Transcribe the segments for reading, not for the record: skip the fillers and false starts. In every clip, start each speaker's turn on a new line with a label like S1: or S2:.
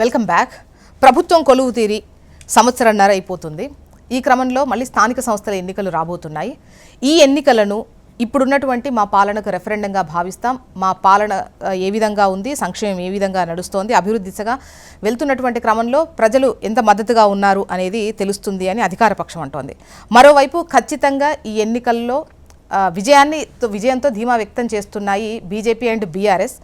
S1: Welcome back. ప్రభుత్వం కొలువు తీరి సంవత్సరన్నర అయిపోతుంది. ఈ క్రమంలో మళ్ళీ స్థానిక సంస్థల ఎన్నికలు రాబోతున్నాయి. ఈ ఎన్నికలను ఇప్పుడున్నటువంటి మా పాలనకు రెఫరెండంగా భావిస్తాం. మా పాలన ఏ విధంగా ఉంది, సంక్షేమం ఏ విధంగా నడుస్తోంది, అభివృద్ధి దిశగా వెళ్తున్నటువంటి క్రమంలో ప్రజలు ఎంత మద్దతుగా ఉన్నారు అనేది తెలుస్తుంది అని అధికార పక్షం అంటోంది. మరోవైపు ఖచ్చితంగా ఈ ఎన్నికల్లో విజయంతో ధీమా వ్యక్తం చేస్తున్నాయి బీజేపీ అండ్ బీఆర్ఎస్.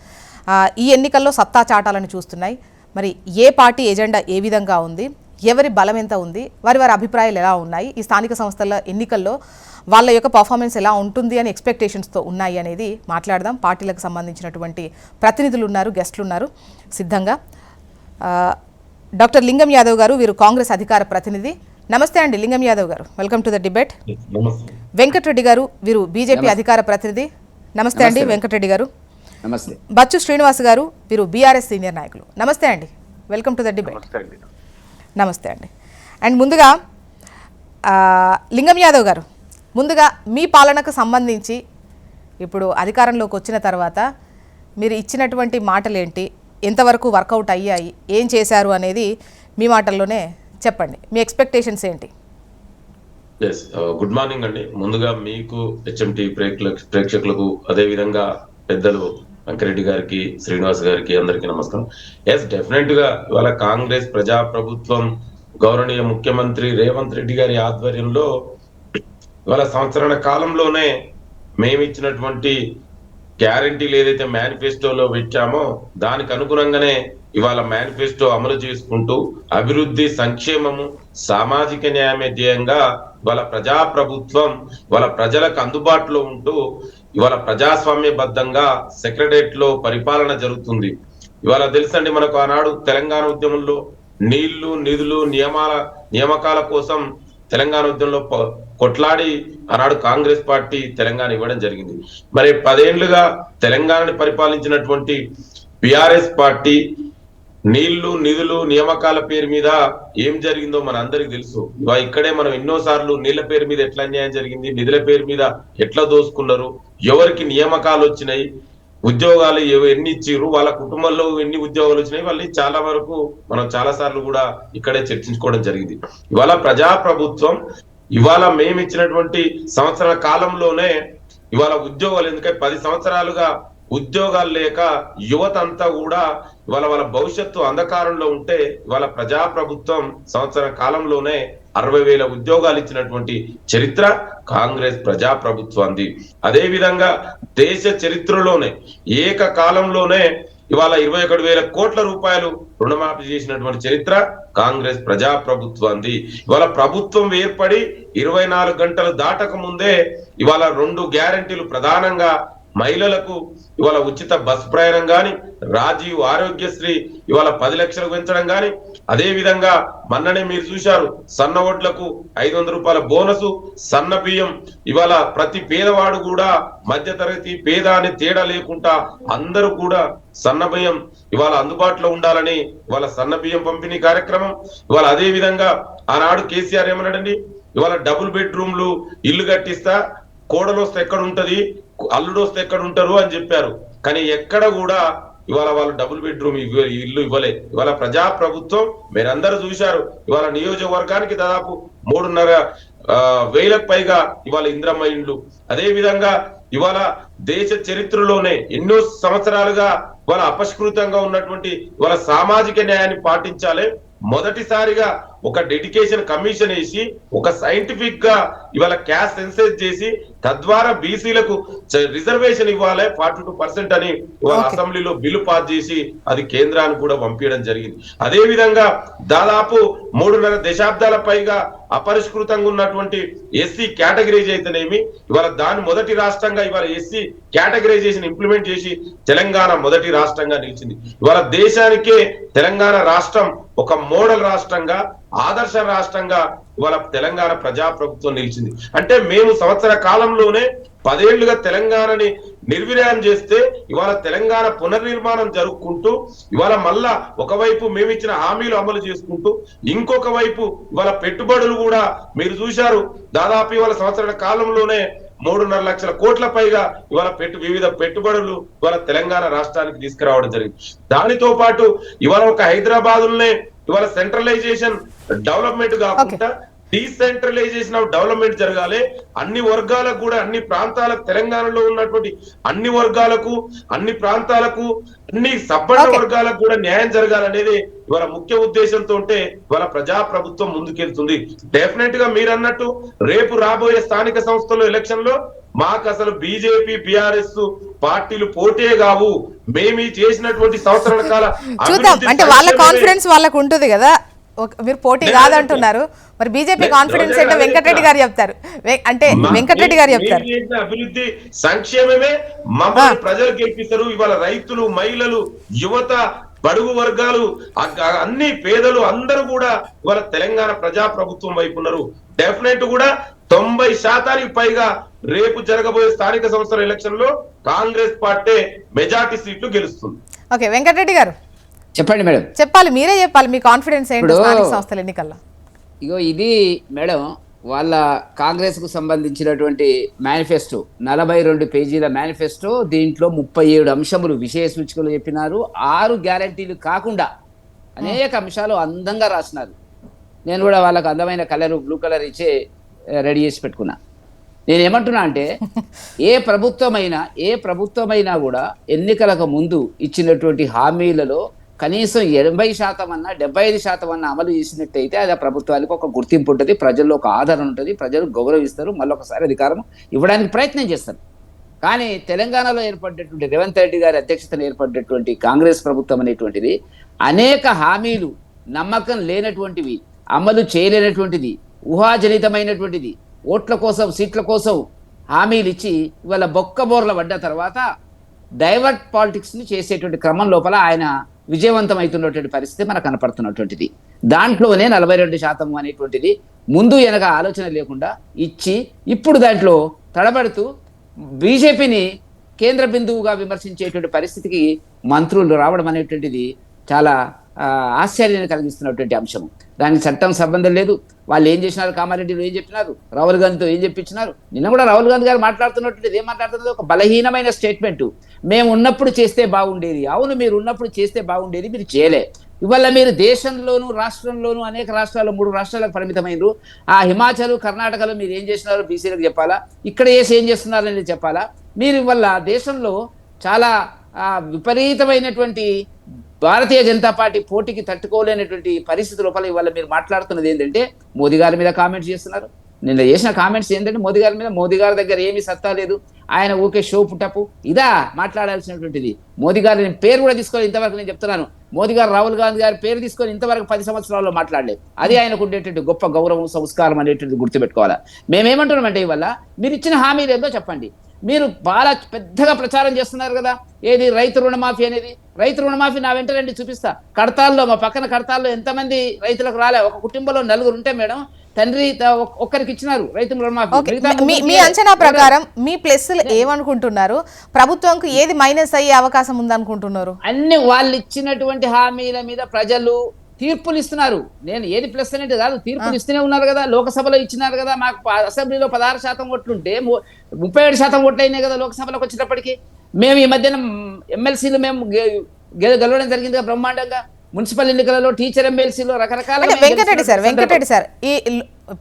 S1: ఈ ఎన్నికల్లో సత్తా చాటాలని చూస్తున్నాయి. మరి ఏ పార్టీ ఎజెండా ఏ విధంగా ఉంది, ఎవరి బలం ఎంత ఉంది, వారి అభిప్రాయాలు ఎలా ఉన్నాయి, ఈ స్థానిక సంస్థల ఎన్నికల్లో వాళ్ళ యొక్క పర్ఫార్మెన్స్ ఎలా ఉంటుంది అని ఎక్స్పెక్టేషన్స్తో ఉన్నాయి అనేది మాట్లాడదాం. పార్టీలకు సంబంధించినటువంటి ప్రతినిధులు ఉన్నారు, గెస్టులు ఉన్నారు సిద్ధంగా. డాక్టర్ లింగం యాదవ్ గారు, వీరు కాంగ్రెస్ అధికార ప్రతినిధి. నమస్తే అండి లింగం యాదవ్ గారు, welcome to the debate. Venkata Reddy గారు, వీరు బీజేపీ అధికార ప్రతినిధి. నమస్తే అండి వెంకటరెడ్డి గారు.
S2: నమస్తే.
S1: బచ్చు శ్రీనివాస్ గారు, వీరు బీఆర్ఎస్ సీనియర్ నాయకులు. నమస్తే అండి, వెల్కమ్ టు ద డిబేట్. నమస్తే అండి. అండ్ ముందుగా లింగం యాదవ్ గారు, ముందుగా మీ పాలనకు సంబంధించి ఇప్పుడు అధికారంలోకి వచ్చిన తర్వాత మీరు ఇచ్చినటువంటి మాటలేంటి, ఎంతవరకు వర్కౌట్ అయ్యాయి, ఏం చేశారు అనేది మీ మాటల్లోనే చెప్పండి. మీ ఎక్స్పెక్టేషన్స్ ఏంటి?
S3: గుడ్ మార్నింగ్ అండి. ముందుగా మీకు, హెచ్ఎంటీ ప్రేక్షకులకు, అదేవిధంగా పెద్దలు వెంకరెడ్డి గారికి, శ్రీనివాస్ గారికి అందరికీ నమస్కారం. డెఫినెట్ గా ఇవాళ కాంగ్రెస్ ప్రజాప్రభుత్వం గౌరవనీయ ముఖ్యమంత్రి రేవంత్ రెడ్డి గారి ఆధ్వర్యంలో ఇవాళ సంవత్సరాల కాలంలోనే మేము ఇచ్చినటువంటి గ్యారంటీలు ఏదైతే మేనిఫెస్టోలో పెట్టామో దానికి అనుగుణంగానే ఇవాళ మేనిఫెస్టో అమలు చేసుకుంటూ అభివృద్ధి, సంక్షేమము, సామాజిక న్యాయమే ధ్యేయంగా ఇవాళ ప్రజాప్రభుత్వం ఇవాళ ప్రజలకు అందుబాటులో ఉంటూ ఇవాళ ప్రజాస్వామ్యబద్ధంగా సెక్రటరియట్ లో పరిపాలన జరుగుతుంది. ఇవాళ తెలుసండి, మనకు ఆనాడు తెలంగాణ ఉద్యమంలో నీళ్లు, నిధులు, నియామకాల కోసం తెలంగాణ ఉద్యమంలో కొట్లాడి ఆనాడు కాంగ్రెస్ పార్టీ తెలంగాణ ఇవ్వడం జరిగింది. మరి 10 ఏళ్లుగా తెలంగాణని పరిపాలించినటువంటి బీఆర్ఎస్ పార్టీ నీళ్లు, నిధులు, నియామకాల పేరు మీద ఏం జరిగిందో మన అందరికి తెలుసు. ఇక్కడే మనం ఎన్నోసార్లు నీళ్ల పేరు మీద ఎట్లా అన్యాయం జరిగింది, నిధుల పేరు మీద ఎట్లా దోసుకున్నారు, ఎవరికి నియామకాలు వచ్చినాయి, ఉద్యోగాలు ఎన్ని ఇచ్చిర్రు, వాళ్ళ కుటుంబంలో ఎన్ని ఉద్యోగాలు వచ్చినాయి, వాళ్ళు చాలా వరకు మనం చాలా సార్లు కూడా ఇక్కడే చర్చించుకోవడం జరిగింది. ఇవాళ ప్రజాప్రభుత్వం ఇవాళ మేము ఇచ్చినటువంటి సంవత్సరాల కాలంలోనే ఇవాళ ఉద్యోగాలు, ఎందుకంటే 10 సంవత్సరాలుగా ఉద్యోగాలు లేక యువత అంతా కూడా ఇవాళ వాళ్ళ భవిష్యత్తు అంధకారంలో ఉంటే ఇవాళ ప్రజాప్రభుత్వం సంవత్సర కాలంలోనే 60,000 ఉద్యోగాలు ఇచ్చినటువంటి చరిత్ర కాంగ్రెస్ ప్రజాప్రభుత్వాన్ని. అదే విధంగా దేశ చరిత్రలోనే ఏకకాలంలోనే ఇవాళ 21,000 కోట్ల రూపాయలు రుణమాఫీ చేసినటువంటి చరిత్ర కాంగ్రెస్ ప్రజాప్రభుత్వాన్ని. ఇవాళ ప్రభుత్వం ఏర్పడి 24 గంటలు దాటక ముందే ఇవాళ 2 గ్యారంటీలు, ప్రధానంగా మహిళలకు ఇవాళ ఉచిత బస్ ప్రయాణం గాని, రాజీవ్ ఆరోగ్యశ్రీ ఇవాళ 10 లక్షలకు పెంచడం గాని, అదే విధంగా మొన్ననే మీరు చూశారు సన్న ఓట్లకు 500 రూపాయల బోనసు, సన్న బియ్యం ఇవాళ ప్రతి పేదవాడు కూడా మధ్యతరగతి పేద అని తేడా లేకుండా అందరూ కూడా సన్న బియ్యం ఇవాళ అందుబాటులో ఉండాలని ఇవాళ సన్న బియ్యం పంపిణీ కార్యక్రమం. ఇవాళ అదే విధంగా ఆనాడు కేసీఆర్ ఏమన్నాడండి, ఇవాళ డబుల్ బెడ్రూమ్లు ఇల్లు కట్టిస్తా, కోడలు వస్తే ఎక్కడ ఉంటది, అల్లుడు వస్తే ఎక్కడ ఉంటారు అని చెప్పారు. కానీ ఎక్కడ కూడా ఇవాళ వాళ్ళు డబుల్ బెడ్రూమ్ ఇల్లు ఇవ్వలే. ఇవాళ ప్రజాప్రభుత్వం మీరందరూ చూశారు, ఇవాళ నియోజకవర్గానికి దాదాపు 3,500,000కు పైగా ఇవాళ ఇంద్రమ్మ ఇండ్లు. అదే విధంగా ఇవాళ దేశ చరిత్రలోనే ఎన్నో సంవత్సరాలుగా ఇవాళ అపష్కృతంగా ఉన్నటువంటి ఇవాళ సామాజిక న్యాయాన్ని పాటించాలి. మొదటిసారిగా ఒక డెడికేషన్ కమిషన్ వేసి ఒక సైంటిఫిక్ గా ఇవాళ క్యాస్ట్ సెన్సస్ చేసి తద్వారా బీసీలకు రిజర్వేషన్ ఇవ్వాలి 42% అని ఇవాళ అసెంబ్లీలో బిల్లు పాస్ చేసి అది కేంద్రానికి కూడా పంపించడం జరిగింది. అదే విధంగా దాదాపు 3.5 దశాబ్దాల పైగా అపరిష్కృతంగా ఉన్నటువంటి ఎస్సీ కేటగిరైజ్ అయితేనేమి ఇవాళ దాని మొదటి రాష్ట్రంగా ఇవాళ ఎస్సీ కేటగిరైజేషన్ ఇంప్లిమెంట్ చేసి తెలంగాణ మొదటి రాష్ట్రంగా నిలిచింది. ఇవాళ దేశానికే తెలంగాణ రాష్ట్రం ఒక మోడల్ రాష్ట్రంగా, ఆదర్శ రాష్ట్రంగా ఇవాళ తెలంగాణ ప్రజాప్రభుత్వం నిలిచింది. అంటే మేము సంవత్సర కాలంలోనే 10 ఏళ్లుగా తెలంగాణని నిర్వీర్యం చేస్తే ఇవాళ తెలంగాణ పునర్నిర్మాణం జరుపుకుంటూ ఇవాళ మళ్ళా ఒకవైపు మేమిచ్చిన హామీలు అమలు చేసుకుంటూ ఇంకొక వైపు ఇవాళ పెట్టుబడులు కూడా మీరు చూశారు. దాదాపు ఇవాళ సంవత్సరాల కాలంలోనే 3.5 లక్షల కోట్ల పైగా ఇవాళ వివిధ పెట్టుబడులు ఇవాళ తెలంగాణ రాష్ట్రానికి తీసుకురావడం జరిగింది. దానితో పాటు ఇవాళ ఒక హైదరాబాద్లోనే ఇవాళ సెంట్రలైజేషన్ డెవలప్మెంట్ కాకుండా డీసెంట్రలైజేషన్ ఆఫ్ డెవలప్మెంట్ జరగాలి. అన్ని వర్గాలకు కూడా, అన్ని ప్రాంతాలకు, తెలంగాణలో ఉన్నటువంటి అన్ని వర్గాలకు, అన్ని ప్రాంతాలకు, అన్ని సబ్బన్న వర్గాలకు కూడా న్యాయం జరగాలనేది ఇవాళ ముఖ్య ఉద్దేశంతో ఇవాళ ప్రజా ప్రభుత్వం ముందుకెళ్తుంది. డెఫినెట్ గా మీరు అన్నట్టు రేపు రాబోయే స్థానిక సంస్థల ఎలక్షన్ లో మాకు అసలు బీజేపీ, బీఆర్ఎస్ పార్టీలు పోటే కావు. మేము చేసినటువంటి సంవత్సరాల కాల
S1: చూద్దాం, అంటే వాళ్ళ కాన్ఫిడెన్స్ వాళ్ళకు ఉంటుంది కదా, మీరు పోటీ కాదంటున్నారు. మరి బీజేపీ కాన్ఫిడెన్స్ అంటే వెంకటరెడ్డి గారు చెప్తారు, అంటే వెంకటరెడ్డి గారు చెప్తారు
S3: అభివృద్ధి సంక్షేమమే మమ్మల్ని ప్రజలు గెలిపిస్తారు. ఇవాళ రైతులు, మహిళలు, యువత, బడుగు వర్గాలు, అన్ని పేదలు అందరూ కూడా ఇవాళ తెలంగాణ ప్రజా ప్రభుత్వం వైపు ఉన్నారు. డెఫినెట్ కూడా 90% పైగా రేపు జరగబోయే స్థానిక సంస్థల ఎలక్షన్ లో కాంగ్రెస్ పార్టీ మెజార్టీ సీట్లు గెలుస్తుంది.
S1: ఓకే వెంకటరెడ్డి గారు
S2: చెప్పండి మేడం.
S1: చెప్పాలి, మీరే చెప్పాలి మీ కాన్ఫిడెన్స్ ఏంటో స్థానిక సంస్థల ఎన్నికల్లో.
S2: ఇగో ఇది మేడం వాళ్ళ కాంగ్రెస్ కు సంబంధించినటువంటి మేనిఫెస్టో, 42 పేజీల మేనిఫెస్టో. దీంట్లో 37 అంశములు విషయ సూచికలు చెప్పినారు. 6 గ్యారంటీలు కాకుండా అనేక అంశాలు అందంగా రాసినారు. నేను కూడా వాళ్ళకు అందమైన కలరు, బ్లూ కలర్ ఇచ్చే రెడీ చేసి పెట్టుకున్నా. నేను ఏమంటున్నా అంటే ఏ ప్రభుత్వమైనా కూడా ఎన్నికలకు ముందు ఇచ్చినటువంటి హామీలలో కనీసం 80% అన్నా 75% అన్నా అమలు చేసినట్టయితే అది ఆ ప్రభుత్వానికి ఒక గుర్తింపు ఉంటుంది, ప్రజల్లో ఒక ఆదరణ ఉంటుంది, ప్రజలు గౌరవిస్తారు, మళ్ళొకసారి అధికారం ఇవ్వడానికి ప్రయత్నం చేస్తారు. కానీ తెలంగాణలో ఏర్పడ్డటువంటి రేవంత్ రెడ్డి గారి అధ్యక్షతన ఏర్పడ్డటువంటి కాంగ్రెస్ ప్రభుత్వం అనేటువంటిది అనేక హామీలు నమ్మకం లేనటువంటివి, అమలు చేయలేనటువంటిది, ఊహాజనితమైనటువంటిది, ఓట్ల కోసం, సీట్ల కోసం హామీలు ఇచ్చి ఇవాళ బొక్కబోర్ల పడ్డ తర్వాత డైవర్ట్ పాలిటిక్స్ని చేసేటువంటి క్రమం లోపల ఆయన విజయవంతమవుతున్నటువంటి పరిస్థితి మనకు కనపడుతున్నటువంటిది. దాంట్లోనే 42% అనేటువంటిది ముందు వెనక ఆలోచన లేకుండా ఇచ్చి ఇప్పుడు దాంట్లో తడబడుతూ బీజేపీని కేంద్ర బిందువుగా విమర్శించేటువంటి పరిస్థితికి మంత్రులు రావడం అనేటువంటిది చాలా ఆశ్చర్యాన్ని కలిగిస్తున్నటువంటి అంశం. దానికి చట్టం సంబంధం లేదు. వాళ్ళు ఏం చేసినారు, కామారెడ్డిలో ఏం చెప్పినారు, రాహుల్ గాంధీతో ఏం చెప్పించినారు. నిన్న కూడా రాహుల్ గాంధీ గారు మాట్లాడుతున్నటువంటిది ఏం మాట్లాడుతున్నది, ఒక బలహీనమైన స్టేట్మెంట్. మేము ఉన్నప్పుడు చేస్తే బాగుండేది. అవును, మీరు ఉన్నప్పుడు చేస్తే బాగుండేది, మీరు చేయలే. ఇవాళ మీరు దేశంలోనూ రాష్ట్రంలోనూ అనేక రాష్ట్రాలు, 3 రాష్ట్రాలకు పరిమితమైనరు. ఆ హిమాచల్, కర్ణాటకలో మీరు ఏం చేసినారో బీసీలకు చెప్పాలా, ఇక్కడ ఏం చేస్తున్నారు అనేది చెప్పాలా. మీరు ఇవాళ దేశంలో చాలా విపరీతమైనటువంటి భారతీయ జనతా పార్టీ పోటీకి తట్టుకోలేనటువంటి పరిస్థితి లోపల ఇవాళ మీరు మాట్లాడుతున్నది ఏంటంటే మోదీ గారి మీద కామెంట్స్ చేస్తున్నారు. నిన్న చేసిన కామెంట్స్ ఏంటంటే మోదీ గారి మీద, మోదీ గారి దగ్గర ఏమీ సత్తా లేదు, ఆయన ఊకే షో పుట్టపు, ఇదా మాట్లాడాల్సినటువంటిది. మోదీ గారి పేరు కూడా తీసుకొని ఇంతవరకు నేను చెప్తున్నాను, మోదీ గారు రాహుల్ గాంధీ గారి పేరు తీసుకొని ఇంతవరకు 10 సంవత్సరాల్లో మాట్లాడలేదు. అది ఆయనకు ఉండేటువంటి గొప్ప గౌరవం, సంస్కారం అనేటువంటిది గుర్తుపెట్టుకోవాలా. మేమేమంటున్నామంటే ఇవాళ మీరు ఇచ్చిన హామీలు ఏందో చెప్పండి. మీరు బాగా పెద్దగా ప్రచారం చేస్తున్నారు కదా, ఏది రైతు రుణమాఫీ అనేది. రైతు రుణమాఫీ నా వెంట రండి చూపిస్తా. కడతాల్లో, మా పక్కన కడతాల్లో ఎంతమంది రైతులకు రాలే, ఒక కుటుంబంలో 4 ఉంటే మేడం, తండ్రి ఒక్కరికి ఇచ్చినారు రైతు రుణమాఫీ.
S1: మీ అంచనా ప్రకారం మీ ప్లస్లు ఏమనుకుంటున్నారు, ప్రభుత్వంకు ఏది మైనస్ అయ్యే అవకాశం ఉందనుకుంటున్నారు?
S2: అన్ని వాళ్ళు ఇచ్చినటువంటి హామీల మీద ప్రజలు తీర్పులు ఇస్తున్నారు. నేను ఏది ప్లస్ అనేది కాదు, తీర్పులు ఇస్తూనే ఉన్నారు కదా. లోకసభలో ఇచ్చినారు కదా, మాకు అసెంబ్లీలో 16% ఓట్లుంటే 37% ఓట్లు అయినాయి కదా లోక్సభలోకి వచ్చేటప్పటికి. మేము ఈ మధ్యన ఎమ్మెల్సీలు మేము గెలవడం జరిగింది కదా బ్రహ్మాండంగా. మున్సిపల్ ఎన్నికలలో, టీచర్ ఎమ్మెల్సీలో రకరకాల.
S1: వెంకటరెడ్డి సార్, ఈ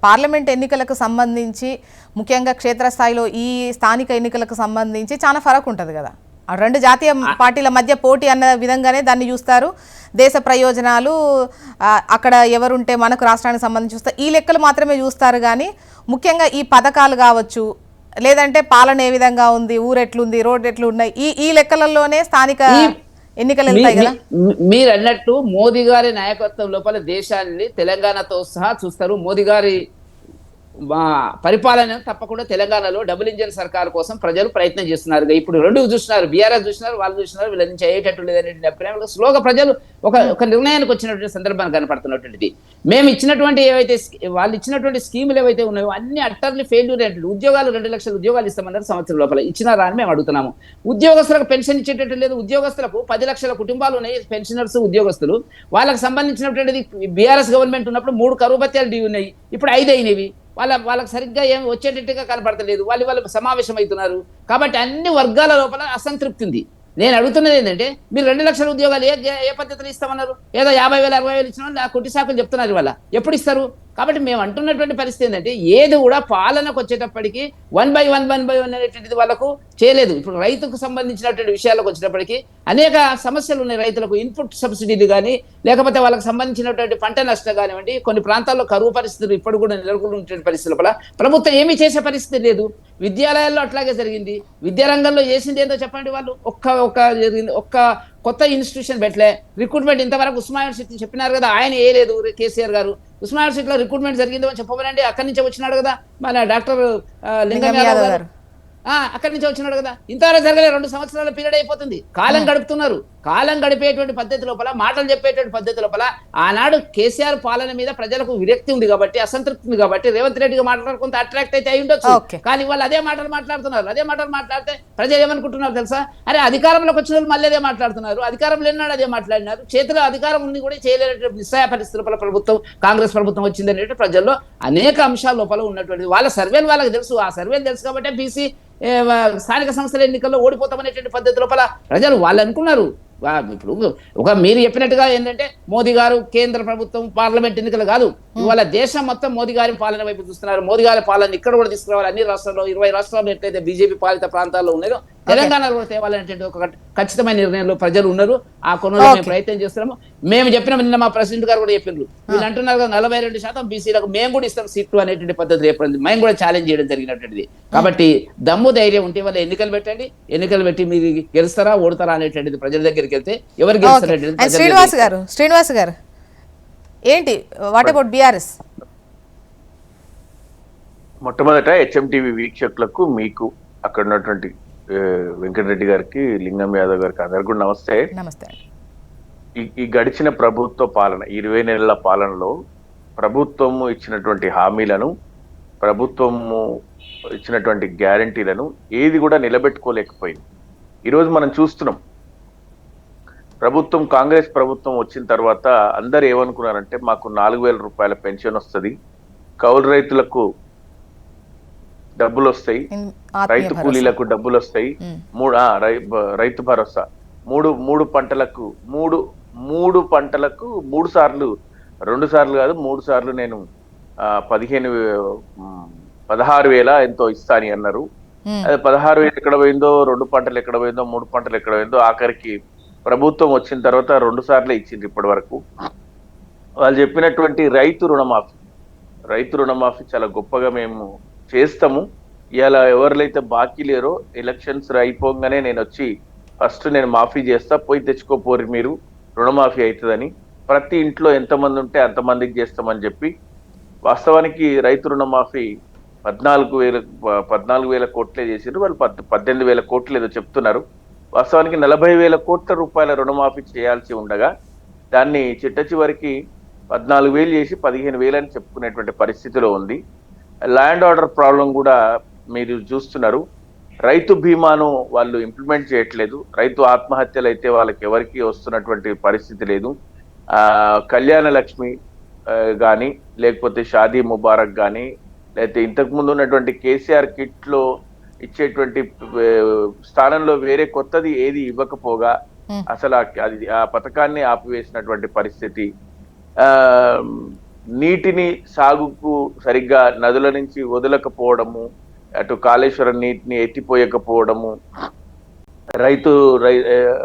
S1: పార్లమెంట్ ఎన్నికలకు సంబంధించి ముఖ్యంగా క్షేత్రస్థాయిలో ఈ స్థానిక ఎన్నికలకు సంబంధించి చాలా ఫరక్ ఉంటుంది కదా. ఆ 2 జాతీయ పార్టీల మధ్య పోటీ అన్న విధంగానే దాన్ని చూస్తారు. దేశ ప్రయోజనాలు, అక్కడ ఎవరుంటే మనకు రాష్ట్రానికి సంబంధించి చూస్తారు, ఈ లెక్కలు మాత్రమే చూస్తారు. కానీ ముఖ్యంగా ఈ పథకాలు కావచ్చు, లేదంటే పాలన ఏ విధంగా ఉంది, ఊరెట్లుంది, రోడ్ ఎట్లు ఉన్నాయి, ఈ లెక్కలలోనే స్థానిక ఎన్నికలు వెళ్తాయి కదా.
S2: మీరు అన్నట్టు మోదీ గారి నాయకత్వం లోపల దేశాన్ని తెలంగాణతో సహా చూస్తారు. మోదీ గారి పరిపాలన తప్పకుండా తెలంగాణలో డబుల్ ఇంజన్ సర్కార్ కోసం ప్రజలు ప్రయత్నం చేస్తున్నారు. ఇప్పుడు 2 చూస్తున్నారు, బీఆర్ఎస్ చూసినారు, వాళ్ళు చూసినారు, వీళ్ళ నుంచి అయ్యేటట్టు లేదనే అభిప్రాయంలో స్లోగా ప్రజలు ఒక నిర్ణయానికి వచ్చినటువంటి సందర్భాన్ని కనపడుతున్నటువంటిది. మేము ఇచ్చినటువంటి ఏవైతే వాళ్ళు ఇచ్చినటువంటి స్కీములు ఏవైతే ఉన్నాయో అన్ని అట్టర్లీ ఫెయిల్యూర్ అయినట్టు. ఉద్యోగాలు 2 లక్షల ఉద్యోగాలు ఇస్తామన్నారు సంవత్సరం లోపల, ఇచ్చినారా అని మేము అడుగుతున్నాము. ఉద్యోగస్తులకు పెన్షన్ ఇచ్చేటట్టు లేదు. ఉద్యోగస్తులకు 10 లక్షల కుటుంబాలు ఉన్నాయి, పెన్షనర్స్, ఉద్యోగస్తులు. వాళ్ళకి సంబంధించినటువంటిది బీఆర్ఎస్ గవర్నమెంట్ ఉన్నప్పుడు 3 కరువు భత్యాలు డ్యూ ఉన్నాయి, ఇప్పుడు 5 అయినవి. వాళ్ళకి సరిగ్గా ఏం వచ్చేటట్టుగా కనపడతలేదు. వాళ్ళు సమావేశం అవుతున్నారు. కాబట్టి అన్ని వర్గాల లోపల అసంతృప్తి ఉంది. నేను అడుగుతున్నది ఏంటంటే, మీరు 2 లక్షల ఉద్యోగాలు ఏ పద్ధతిలో ఇస్తామన్నారు? ఏదో 50,000 60,000 ఇచ్చిన కొట్టి సాకులు చెప్తున్నారు. ఇవాళ ఎప్పుడు ఇస్తారు? కాబట్టి మేము అంటున్నటువంటి పరిస్థితి ఏంటంటే, ఏది కూడా పాలనకు వచ్చేటప్పటికి 1/1 అనేటువంటిది వాళ్ళకు చేయలేదు. ఇప్పుడు రైతుకు సంబంధించినటువంటి విషయాలకు వచ్చేటప్పటికి అనేక సమస్యలు ఉన్నాయి. రైతులకు ఇన్పుట్ సబ్సిడీలు కానీ, లేకపోతే వాళ్ళకి సంబంధించినటువంటి పంట నష్టం కానివ్వండి, కొన్ని ప్రాంతాల్లో కరువు పరిస్థితులు ఇప్పుడు కూడా నెలకొన్నటువంటి పరిస్థితుల వల్ల ప్రభుత్వం ఏమీ చేసే పరిస్థితి లేదు. విద్యాలయాల్లో అట్లాగే జరిగింది. విద్యారంగంలో చేసింది ఏందో చెప్పండి. వాళ్ళు ఒక్క కొత్త ఇన్స్టిట్యూషన్ పెట్టలే. రిక్రూట్మెంట్ ఇంతవరకు ఉస్మానియా యూనివర్సిటీ చెప్పినారు కదా, ఆయన వేయలేదు కేసీఆర్ గారు. ఉస్మానియా యూనివర్సిటీలో రిక్రూట్మెంట్ జరిగిందో చెప్పమనండి. అక్కడి నుంచే వచ్చినాడు కదా మన డాక్టర్ లింగం యాదవ్ గారు. అక్కడి నుంచి వచ్చినాడు కదా. ఇంతవరకు జరగలే. 2 సంవత్సరాల పీరియడ్ అయిపోతుంది. కాలం గడుపుతున్నారు. కాలం గడిపేటువంటి పద్ధతి లోపల, మాటలు చెప్పేటువంటి పద్ధతి లోపల ఆనాడు కేసీఆర్ పాలన మీద ప్రజలకు విరక్తి ఉంది కాబట్టి, అసంతృప్తి ఉంది కాబట్టి రేవంత్ రెడ్డిగా మాట్లాడారు, కొంత అట్రాక్ట్ అయితే అయి ఉండొచ్చు. కానీ వాళ్ళు అదే మాటలు మాట్లాడుతున్నారు. అదే మాటలు మాట్లాడితే ప్రజలు ఏమనుకుంటున్నారు తెలుసా? అరే అధికారంలోకి వచ్చిన వాళ్ళు మళ్ళీ అదే మాట్లాడుతున్నారు. అధికారం లేనాడు అదే మాట్లాడినారు. చేతిలో అధికారం ఉంది కూడా చేయలేనటువంటి నిస్సహాయ పరిస్థితుల లోపల ప్రభుత్వం, కాంగ్రెస్ ప్రభుత్వం వచ్చింది అనేటువంటి ప్రజల్లో అనేక అంశాల లోపల ఉన్నటువంటి వాళ్ళ సర్వేలు వాళ్ళకి తెలుసు. ఆ సర్వేలు తెలుసు కాబట్టి బీసీ స్థానిక సంస్థల ఎన్నికల్లో ఓడిపోతామనేటువంటి పద్ధతి లోపల ప్రజలు వాళ్ళు అనుకున్నారు. ఇప్పుడు మీరు చెప్పినట్టుగా ఏంటంటే, మోదీ గారు కేంద్ర ప్రభుత్వం పార్లమెంట్ ఎన్నికలు కాదు, ఇవాళ దేశం మొత్తం మోదీ గారి పాలన వైపు చూస్తున్నారు. మోదీ గారి పాలన ఇక్కడ కూడా తీసుకురావాలి. అన్ని రాష్ట్రాల్లో 20 రాష్ట్రాల్లో ఎట్లయితే బీజేపీ పాలిత ప్రాంతాల్లో ఉన్నాయో తెలంగాణలో కూడా తేవాలనేటువంటి ఒక ఖచ్చితమైన నిర్ణయంలో ప్రజలు ఉన్నారు. ఆ కొనలో మేము ప్రయత్నం చేస్తున్నాము. మేము చెప్పిన నిన్న మా ప్రెసిడెంట్ గారు కూడా చెప్పిండ్రు, వీళ్ళు అంటున్నారు కదా 42% బీసీలకు మేము కూడా ఇస్తాం సీట్లు అనేటువంటి పద్ధతి చెప్పండి. మేము కూడా ఛాలెంజ్ చేయడం జరిగినటువంటిది. కాబట్టి దమ్ము ధైర్యం ఉంటే వాళ్ళు ఎన్నికలు పెట్టండి. ఎన్నికలు పెట్టి మీరు గెలుస్తారా ఓడతారా అనేటువంటిది ప్రజల దగ్గరికి వెళ్తే ఎవరు గెలుస్తారంటే.
S1: శ్రీనివాస్ గారు ఏంటి, వాట్ అబౌట్ బీఆర్ఎస్?
S4: మొట్టమొదట హెచ్ఎంటీవీ వీక్షకులకు, మీకు అక్కడ ఉన్నటువంటి వెంకటరెడ్డి గారికి, లింగం యాదవ్ గారికి అందరికి కూడా నమస్తే.
S1: నమస్తే.
S4: ఈ గడిచిన ప్రభుత్వ పాలన 20 నెలల పాలనలో ప్రభుత్వము ఇచ్చినటువంటి హామీలను, ప్రభుత్వము ఇచ్చినటువంటి గ్యారంటీలను ఏది కూడా నిలబెట్టుకోలేకపోయింది. ఈరోజు మనం చూస్తున్నాం, ప్రభుత్వం కాంగ్రెస్ ప్రభుత్వం వచ్చిన తర్వాత అందరు ఏమనుకున్నారంటే, మాకు 4,000 రూపాయల పెన్షన్ వస్తుంది, కౌలు రైతులకు డబ్బులు వస్తాయి, రైతు కూలీలకు డబ్బులు వస్తాయి, రైతు భరోసా, మూడు పంటలకు 3 సార్లు, 2 సార్లు కాదు 3 సార్లు నేను 16,000 ఎంతో ఇస్తాని అన్నారు. అదే 16,000 ఎక్కడ పోయిందో, 2 పంటలు ఎక్కడ పోయిందో, 3 పంటలు ఎక్కడ పోయిందో, ఆఖరికి ప్రభుత్వం వచ్చిన తర్వాత 2 సార్లే ఇచ్చింది ఇప్పటి వరకు. వాళ్ళు చెప్పినటువంటి రైతు రుణమాఫీ చాలా గొప్పగా మేము చేస్తాము, ఇలా ఎవరిలైతే బాకీ లేరో ఎలక్షన్స్ అయిపోగానే నేను వచ్చి ఫస్ట్ నేను మాఫీ చేస్తా, పోయి తెచ్చుకోపోరు మీరు, రుణమాఫీ అవుతుందని, ప్రతి ఇంట్లో ఎంతమంది ఉంటే అంతమందికి చేస్తామని చెప్పి, వాస్తవానికి రైతు రుణమాఫీ 14,000 కోట్లే చేసారు. వాళ్ళు 18,000 కోట్లు ఏదో చెప్తున్నారు. వాస్తవానికి 40,000 కోట్ల రూపాయల రుణమాఫీ చేయాల్సి ఉండగా దాన్ని చిట్ట చివరికి 14,000 చేసి 15,000 అని చెప్పుకునేటువంటి పరిస్థితిలో ఉంది. ల్యాండ్ ఆర్డర్ ప్రాబ్లం కూడా మీరు చూస్తున్నారు. రైతు బీమాను వాళ్ళు ఇంప్లిమెంట్ చేయట్లేదు. రైతు ఆత్మహత్యలు అయితే వాళ్ళకి ఎవరికి వస్తున్నటువంటి పరిస్థితి లేదు. కళ్యాణ లక్ష్మి కానీ, లేకపోతే షాదీ ముబారక్ కానీ, లేకపోతే ఇంతకు ముందు ఉన్నటువంటి కేసీఆర్ కిట్ లో ఇచ్చేటువంటి స్థానంలో వేరే కొత్తది ఏది ఇవ్వకపోగా అసలు ఆ పథకాన్ని ఆపివేసినటువంటి పరిస్థితి. నీటిని సాగుకు సరిగ్గా నదుల నుంచి వదలకపోవడము, అటు కాళేశ్వరం నీటిని ఎత్తిపోయకపోవడము,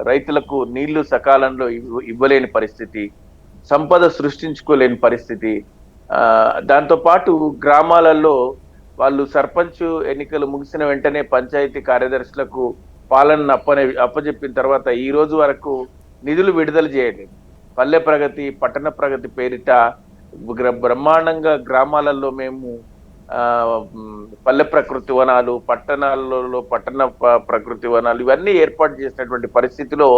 S4: రైతులకు నీళ్లు సకాలంలో ఇవ్వలేని పరిస్థితి, సంపద సృష్టించుకోలేని పరిస్థితి. దాంతో పాటు గ్రామాలలో వాళ్ళు సర్పంచ్ ఎన్నికలు ముగిసిన వెంటనే పంచాయతీ కార్యదర్శులకు పాలన అప్పజెప్పిన తర్వాత ఈ రోజు వరకు నిధులు విడుదల చేయలేదు. పల్లె ప్రగతి, పట్టణ ప్రగతి పేరిట బ్రహ్మాండంగా గ్రామాలలో మేము పల్లె ప్రకృతి వనాలు, పట్టణాలలో పట్టణ ప్రకృతి వనాలు ఇవన్నీ ఏర్పాటు చేసినటువంటి పరిస్థితిలో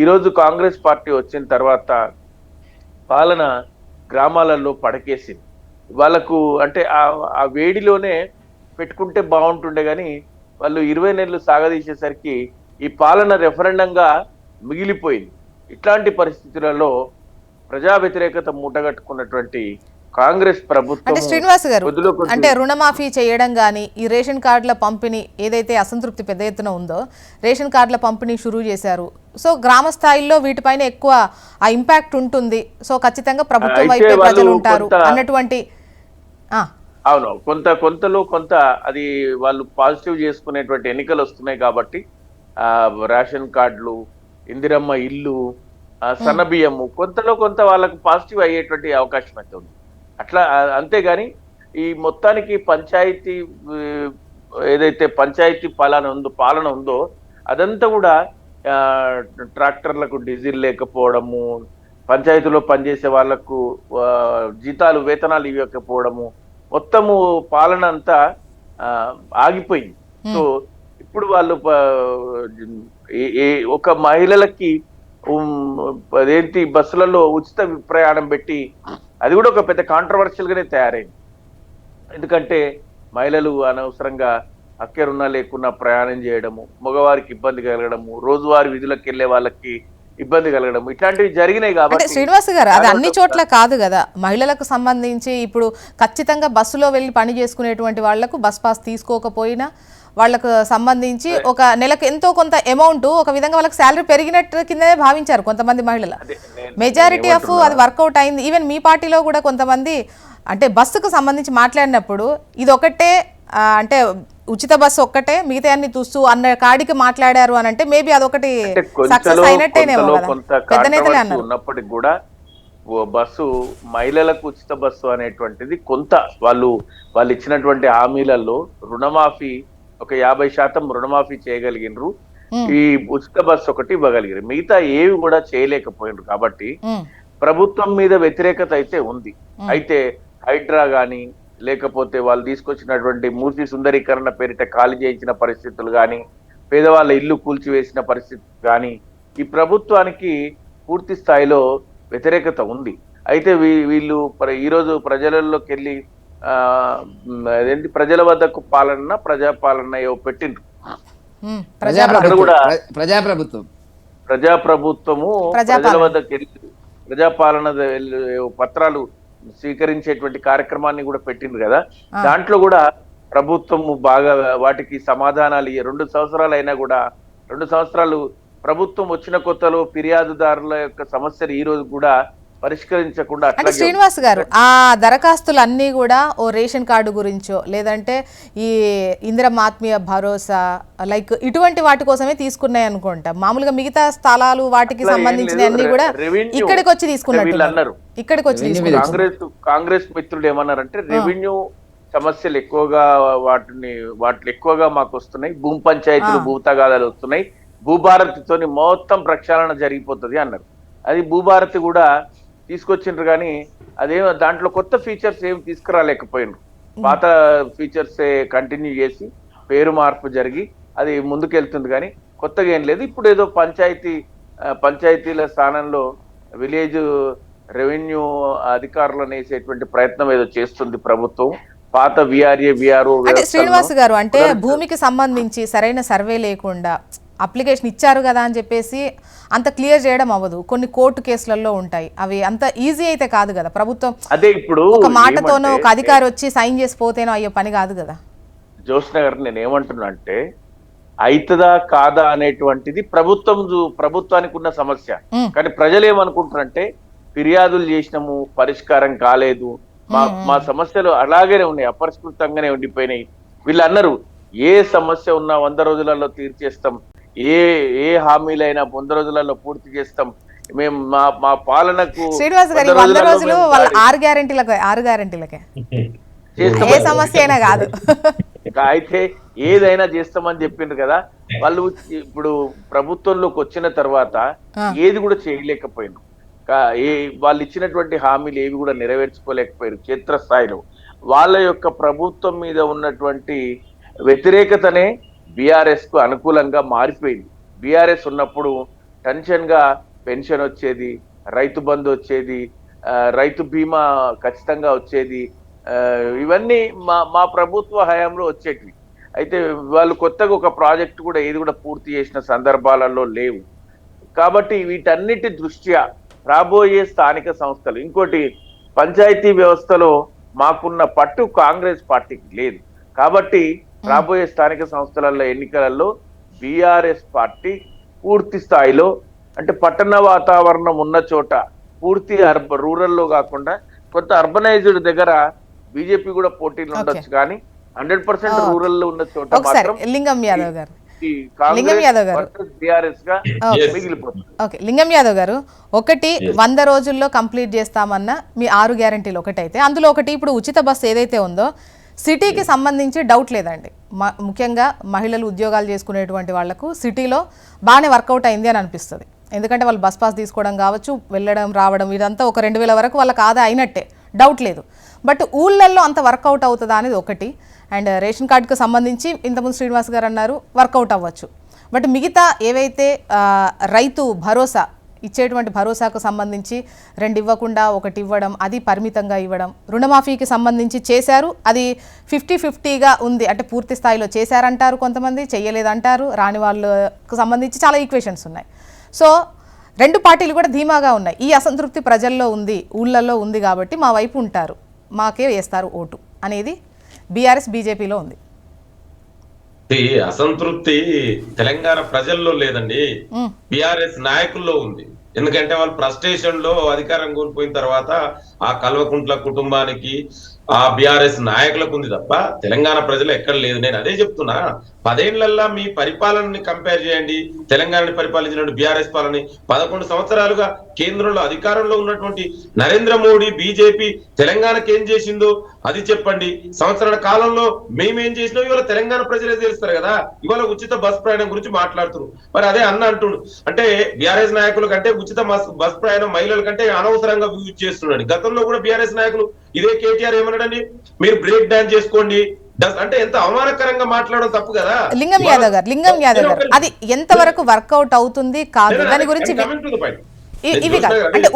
S4: ఈరోజు కాంగ్రెస్ పార్టీ వచ్చిన తర్వాత పాలన గ్రామాలలో పడకేసింది. వాళ్ళకు అంటే ఆ వేడిలోనే పెట్టుకుంటే బాగుంటుండే కానీ వాళ్ళు 20 నెలలు సాగదీసేసరికి ఈ పాలన రెఫరెండంగా మిగిలిపోయింది. ఇట్లాంటి పరిస్థితులలో ప్రజా వ్యతిరేకత మూటగట్టుకున్నటువంటి కాంగ్రెస్ ప్రభుత్వం
S1: అంటే శ్రీనివాస్ గారు,
S4: కొద్దిలో కొద్ది
S1: అంటే రుణమాఫీ చేయడం కానీ, ఈ రేషన్ కార్డుల పంపిణీ ఏదైతే అసంతృప్తి పెద్ద ఎత్తున ఉందో, రేషన్ కార్డుల పంపిణీ షురూ చేశారు. సో గ్రామ స్థాయిలో వీటిపైన ఎక్కువ ఆ ఇంపాక్ట్ ఉంటుంది. సో ఖచ్చితంగా ప్రభుత్వం
S4: అయితే
S1: వైపే
S4: వాళ్ళు
S1: ప్రజలు ఉంటారు
S4: కొంత-
S1: అన్నటువంటి
S4: అవును, కొంతలో కొంత అది వాళ్ళు పాజిటివ్ చేసుకునేటువంటి ఎన్నికలు వస్తున్నాయి కాబట్టి రేషన్ కార్డులు, ఇందిరమ్మ ఇల్లు, సన్నబియ్యము కొంతలో కొంత వాళ్ళకు పాజిటివ్ అయ్యేటువంటి అవకాశం అయితే ఉంది. అట్లా అంతేగాని ఈ మొత్తానికి పంచాయతీ ఏదైతే పంచాయతీ పాలన ఉందో అదంతా కూడా ట్రాక్టర్లకు డీజిల్ లేకపోవడము, పంచాయతీలో పనిచేసే వాళ్లకు జీతాలు వేతనాలు ఇవ్వకపోవడము, మొత్తము పాలన అంతా ఆగిపోయింది. సో ఇప్పుడు వాళ్ళు ఒక మహిళలకి అదేంటి బస్సులలో ఉచిత ప్రయాణం పెట్టి అది కూడా ఒక పెద్ద కాంట్రవర్షియల్ గానే తయారైంది. ఎందుకంటే మహిళలు అనవసరంగా అక్కరున్నా లేకున్నా ప్రయాణం చేయడము, మగవారికి ఇబ్బంది కలగడము, రోజువారీ విధులకు వెళ్లే వాళ్ళకి ఇబ్బంది కలగడం, ఇట్లాంటివి జరిగినాయి.
S1: అంటే
S4: కాబట్టి
S1: శ్రీనివాస్ గారు, అది అన్ని చోట్ల కాదు కదా. మహిళలకు సంబంధించి ఇప్పుడు ఖచ్చితంగా బస్సులో వెళ్ళి పని చేసుకునేటువంటి వాళ్లకు బస్ పాస్ తీసుకోకపోయినా వాళ్ళకు సంబంధించి ఒక నెలకు ఎంతో కొంత అమౌంట్ ఒక విధంగా వాళ్ళకి శాలరీ పెరిగినట్టు కిందనే భావించారు కొంతమంది మహిళలు. మెజారిటీ ఆఫ్ అది వర్కౌట్ అయింది. ఈవెన్ మీ పార్టీలో కూడా కొంతమంది అంటే బస్సుకు సంబంధించి మాట్లాడినప్పుడు ఇది ఒకటే, అంటే ఉచిత బస్సు ఒక్కటే, మిగతా అన్ని తుస్సు అన్న కాడికి మాట్లాడారు అని అంటే మేబీ అదొకటి సక్సెస్ అయినట్టేనేమో కదా. పెద్ద నేతలే అన్నారు.
S4: ఉన్నప్పటికి కూడా బస్సు మహిళలకు ఉచిత బస్సు అనేటువంటిది కొంత వాళ్ళు ఇచ్చినటువంటి హామీలలో రుణమాఫీ ఒక 50% రుణమాఫీ చేయగలిగినరు. ఈ ఉచిత బస్సు ఒకటి ఇవ్వగలిగారు, మిగతా ఏవి కూడా చేయలేకపోయినారు. కాబట్టి ప్రభుత్వం మీద వ్యతిరేకత అయితే ఉంది. అయితే హైడ్రా గాని లేకపోతే వాళ్ళు తీసుకొచ్చినటువంటి మూర్తి సుందరీకరణ పేరిట ఖాళీ చేయించిన పరిస్థితులు కానీ, పేదవాళ్ళ ఇల్లు కూల్చివేసిన పరిస్థితి కానీ ఈ ప్రభుత్వానికి పూర్తి స్థాయిలో వ్యతిరేకత ఉంది. అయితే వీళ్ళు ఈరోజు ప్రజలలోకి వెళ్ళి అదేంటి ప్రజల వద్దకు ప్రజాపాలన పెట్టిండ్రు. ప్రజాప్రభుత్వము ప్రజల వద్దకు వెళ్ళి ప్రజాపాలన పత్రాలు స్వీకరించేటువంటి కార్యక్రమాన్ని కూడా పెట్టిండ్రు కదా. దాంట్లో కూడా ప్రభుత్వము బాగా వాటికి సమాధానాలు 2 సంవత్సరాలు అయినా కూడా 2 సంవత్సరాలు ప్రభుత్వం వచ్చిన కొత్తలో ఫిర్యాదుదారుల యొక్క సమస్యలు ఈ రోజు కూడా పరిష్కరించకుండా
S1: అంటే శ్రీనివాస్ గారు, ఆ దరఖాస్తులు అన్నీ కూడా ఓ రేషన్ కార్డు గురించో లేదంటే ఈ ఇందిరమ్మ ఆత్మీయ భరోసా లైక్ ఇటువంటి వాటి కోసమే తీసుకున్నాయి అనుకుంటా. మామూలుగా మిగతా స్థలాలు వాటికి సంబంధించిన అన్ని కూడా ఇక్కడికి వచ్చి తీసుకున్నట్టు
S4: అన్నారు.
S1: ఇక్కడికి వచ్చి
S4: కాంగ్రెస్ మిత్రులు ఏమన్నారంటే రెవెన్యూ సమస్యలు ఎక్కువగా వాటిలో ఎక్కువగా మాకు వస్తున్నాయి, భూమి పంచాయతీలు భూతగాదాలు వస్తున్నాయి, భూభారతితోని మొత్తం ప్రక్షాళన జరిగిపోతుంది అన్నారు. అది భూభారతి కూడా తీసుకొచ్చిండ్రు కానీ అదేమో దాంట్లో కొత్త ఫీచర్స్ ఏమి తీసుకురాలేకపోయినారు. పాత ఫీచర్స్ కంటిన్యూ చేసి పేరు మార్పు జరిగి అది ముందుకెళ్తుంది కానీ కొత్తగా ఏం లేదు. ఇప్పుడు ఏదో పంచాయతీల స్థానంలో విలేజ్ రెవెన్యూ అధికారులను వేసేటువంటి ప్రయత్నం ఏదో చేస్తుంది ప్రభుత్వం. పాత విఆర్ఓ
S1: అంటే శ్రీనివాస్ గారు, అంటే భూమికి సంబంధించి సరైన సర్వే లేకుండా అప్లికేషన్ ఇచ్చారు కదా అని చెప్పేసి అంత క్లియర్ చేయడం అవ్వదు. కొన్ని కోర్టు కేసులలో ఉంటాయి, అవి అంత ఈజీ అయితే కాదు కదా. ప్రభుత్వం
S4: అదే ఇప్పుడు
S1: ఒక మాటతోనో ఒక అధికారి వచ్చి సైన్ చేసి పోతేనో అయ్యే పని కాదు కదా.
S4: జోష్న గారు, నేను ఏమంటున్నా అంటే అయితదా కాదా అనేటువంటిది ప్రభుత్వానికి ఉన్న సమస్య. కానీ ప్రజలు ఏమనుకుంటారంటే ఫిర్యాదులు చేసినాము, పరిష్కారం కాలేదు, మా సమస్యలు అలాగనే ఉన్నాయి, అపరిష్కృతంగానే ఉండిపోయినాయి. వీళ్ళు అన్నారు ఏ సమస్య ఉన్నా 100 రోజులలో తీర్చేస్తాం, ఏ హామీలైనా 100 రోజులలో పూర్తి చేస్తాం, మేము మా పాలనకు.
S1: శ్రీనివాస్ గారు, 100 రోజులు వాళ్ళ 6 గ్యారెంటీలకే ఏ సమస్య అయినా కాదు.
S4: అయితే ఏదైనా చేస్తామని చెప్పిండ్రు కదా. వాళ్ళు ఇప్పుడు ప్రభుత్వంలోకి వచ్చిన తర్వాత ఏది కూడా చేయలేకపోయినారు. వాళ్ళు ఇచ్చినటువంటి హామీలు ఏవి కూడా నెరవేర్చుకోలేకపోయారు. క్షేత్రస్థాయిలో వాళ్ళ యొక్క ప్రభుత్వం మీద ఉన్నటువంటి వ్యతిరేకతనే బీఆర్ఎస్ కు అనుకూలంగా మారిపోయింది. బీఆర్ఎస్ ఉన్నప్పుడు టెన్షన్ గా పెన్షన్ వచ్చేది, రైతు బంధు వచ్చేది, రైతు బీమా ఖచ్చితంగా వచ్చేది, ఇవన్నీ మా ప్రభుత్వ హయాంలో వచ్చేటివి. అయితే వాళ్ళు కొత్తగా ఒక ప్రాజెక్టు కూడా ఏది కూడా పూర్తి చేసిన సందర్భాలలో లేవు. కాబట్టి వీటన్నిటి దృష్ట్యా రాబోయే స్థానిక సంస్థలు, ఇంకోటి పంచాయతీ వ్యవస్థలో మాకున్న పట్టు కాంగ్రెస్ పార్టీకి లేదు. కాబట్టి రాబోయే స్థానిక సంస్థల ఎన్నికలలో బీఆర్ఎస్ పార్టీ పూర్తి స్థాయిలో, అంటే పట్టణ వాతావరణం ఉన్న చోట పూర్తి రూరల్లో కాకుండా కొంత అర్బనైజ్డ్ దగ్గర బీజేపీ కూడా పోటీలు ఉండొచ్చు, కానీ 100% రూరల్ లో ఉన్న చోట
S1: ఒకసారి లింగం యాదవ్ గారు, లింగం యాదవ్ గారు,
S4: బీఆర్ఎస్ గా మిగిలిపోతుంది.
S1: ఓకే లింగం యాదవ్ గారు, ఒకటి 100 రోజుల్లో కంప్లీట్ చేస్తామన్న మీ 6 గ్యారంటీలు ఒకటైతే, అందులో ఒకటి ఇప్పుడు ఉచిత బస్సు ఏదైతే ఉందో సిటీకి సంబంధించి డౌట్ లేదండి. ముఖ్యంగా మహిళలు ఉద్యోగాలు చేసుకునేటువంటి వాళ్లకు సిటీలో బాగానే వర్కౌట్ అయింది అని అనిపిస్తుంది. ఎందుకంటే వాళ్ళు బస్ పాస్ తీసుకోవడం కావచ్చు, వెళ్ళడం రావడం ఇదంతా ఒక 2000 వరకు వాళ్ళకి ఆదా అయినట్టే, డౌట్ లేదు. బట్ ఊళ్ళల్లో అంత వర్కౌట్ అవుతుందా అనేది ఒకటి. అండ్ రేషన్ కార్డుకు సంబంధించి ఇంతకుముందు శ్రీనివాస్ గారు అన్నారు వర్కౌట్ అవ్వచ్చు. బట్ మిగతా ఏవైతే రైతు భరోసా ఇచ్చేటువంటి భరోసాకు సంబంధించి 2 ఇవ్వకుండా 1 ఇవ్వడం, అది పరిమితంగా ఇవ్వడం, రుణమాఫీకి సంబంధించి చేశారు, అది 50-50గా ఉంది, అంటే పూర్తి స్థాయిలో చేశారంటారు కొంతమంది, చెయ్యలేదంటారు, రాని వాళ్ళకు సంబంధించి చాలా ఈక్వేషన్స్ ఉన్నాయి. సో 2 పార్టీలు కూడా ధీమాగా ఉన్నాయి. ఈ అసంతృప్తి ప్రజల్లో ఉంది, ఊళ్ళల్లో ఉంది, కాబట్టి మా వైపు ఉంటారు, మాకే వేస్తారు ఓటు అనేది బీఆర్ఎస్ బీజేపీలో ఉంది.
S3: అసంతృప్తి తెలంగాణ ప్రజల్లో లేదండి, బీఆర్ఎస్ నాయకుల్లో ఉంది. ఎందుకంటే వాళ్ళు ఫ్రస్ట్రేషన్ లో అధికారం కోల్పోయిన తర్వాత ఆ కల్వకుంట్ల కుటుంబానికి ఆ బీఆర్ఎస్ నాయకులకు ఉంది తప్ప తెలంగాణ ప్రజలు ఎక్కడ లేదు. నేను అదే చెప్తున్నా, 10 ఏళ్లల్లా మీ పరిపాలనని కంపేర్ చేయండి, తెలంగాణని పరిపాలించిన బీఆర్ఎస్ పాలన 11 సంవత్సరాలుగా కేంద్రంలో అధికారంలో ఉన్నటువంటి నరేంద్ర మోడీ బీజేపీ తెలంగాణకి ఏం చేసిందో అది చెప్పండి. సంవత్సరాల కాలంలో మేమేం చేసినా ఇవాళ తెలంగాణ ప్రజలే తెలుస్తారు కదా. ఇవాళ ఉచిత బస్ ప్రయాణం గురించి మాట్లాడుతున్నారు. మరి అదే అంటుండు, అంటే బీఆర్ఎస్ నాయకుల కంటే ఉచిత బస్ ప్రయాణం మహిళల కంటే అనవసరంగా యూజ్ చేస్తున్నాడు. గతంలో కూడా బీఆర్ఎస్ నాయకులు ఇదే కేటీఆర్ ఏమన్నాడండి, మీరు బ్రేక్ డాన్స్ చేసుకోండి అంటే ఎంత అవమానకరంగా మాట్లాడడం తప్పు కదా.
S1: లింగం యాదవ్ గారు అది ఎంత వరకు వర్కౌట్ అవుతుంది కాదు దాని గురించి ఇవి కాదు. అంటే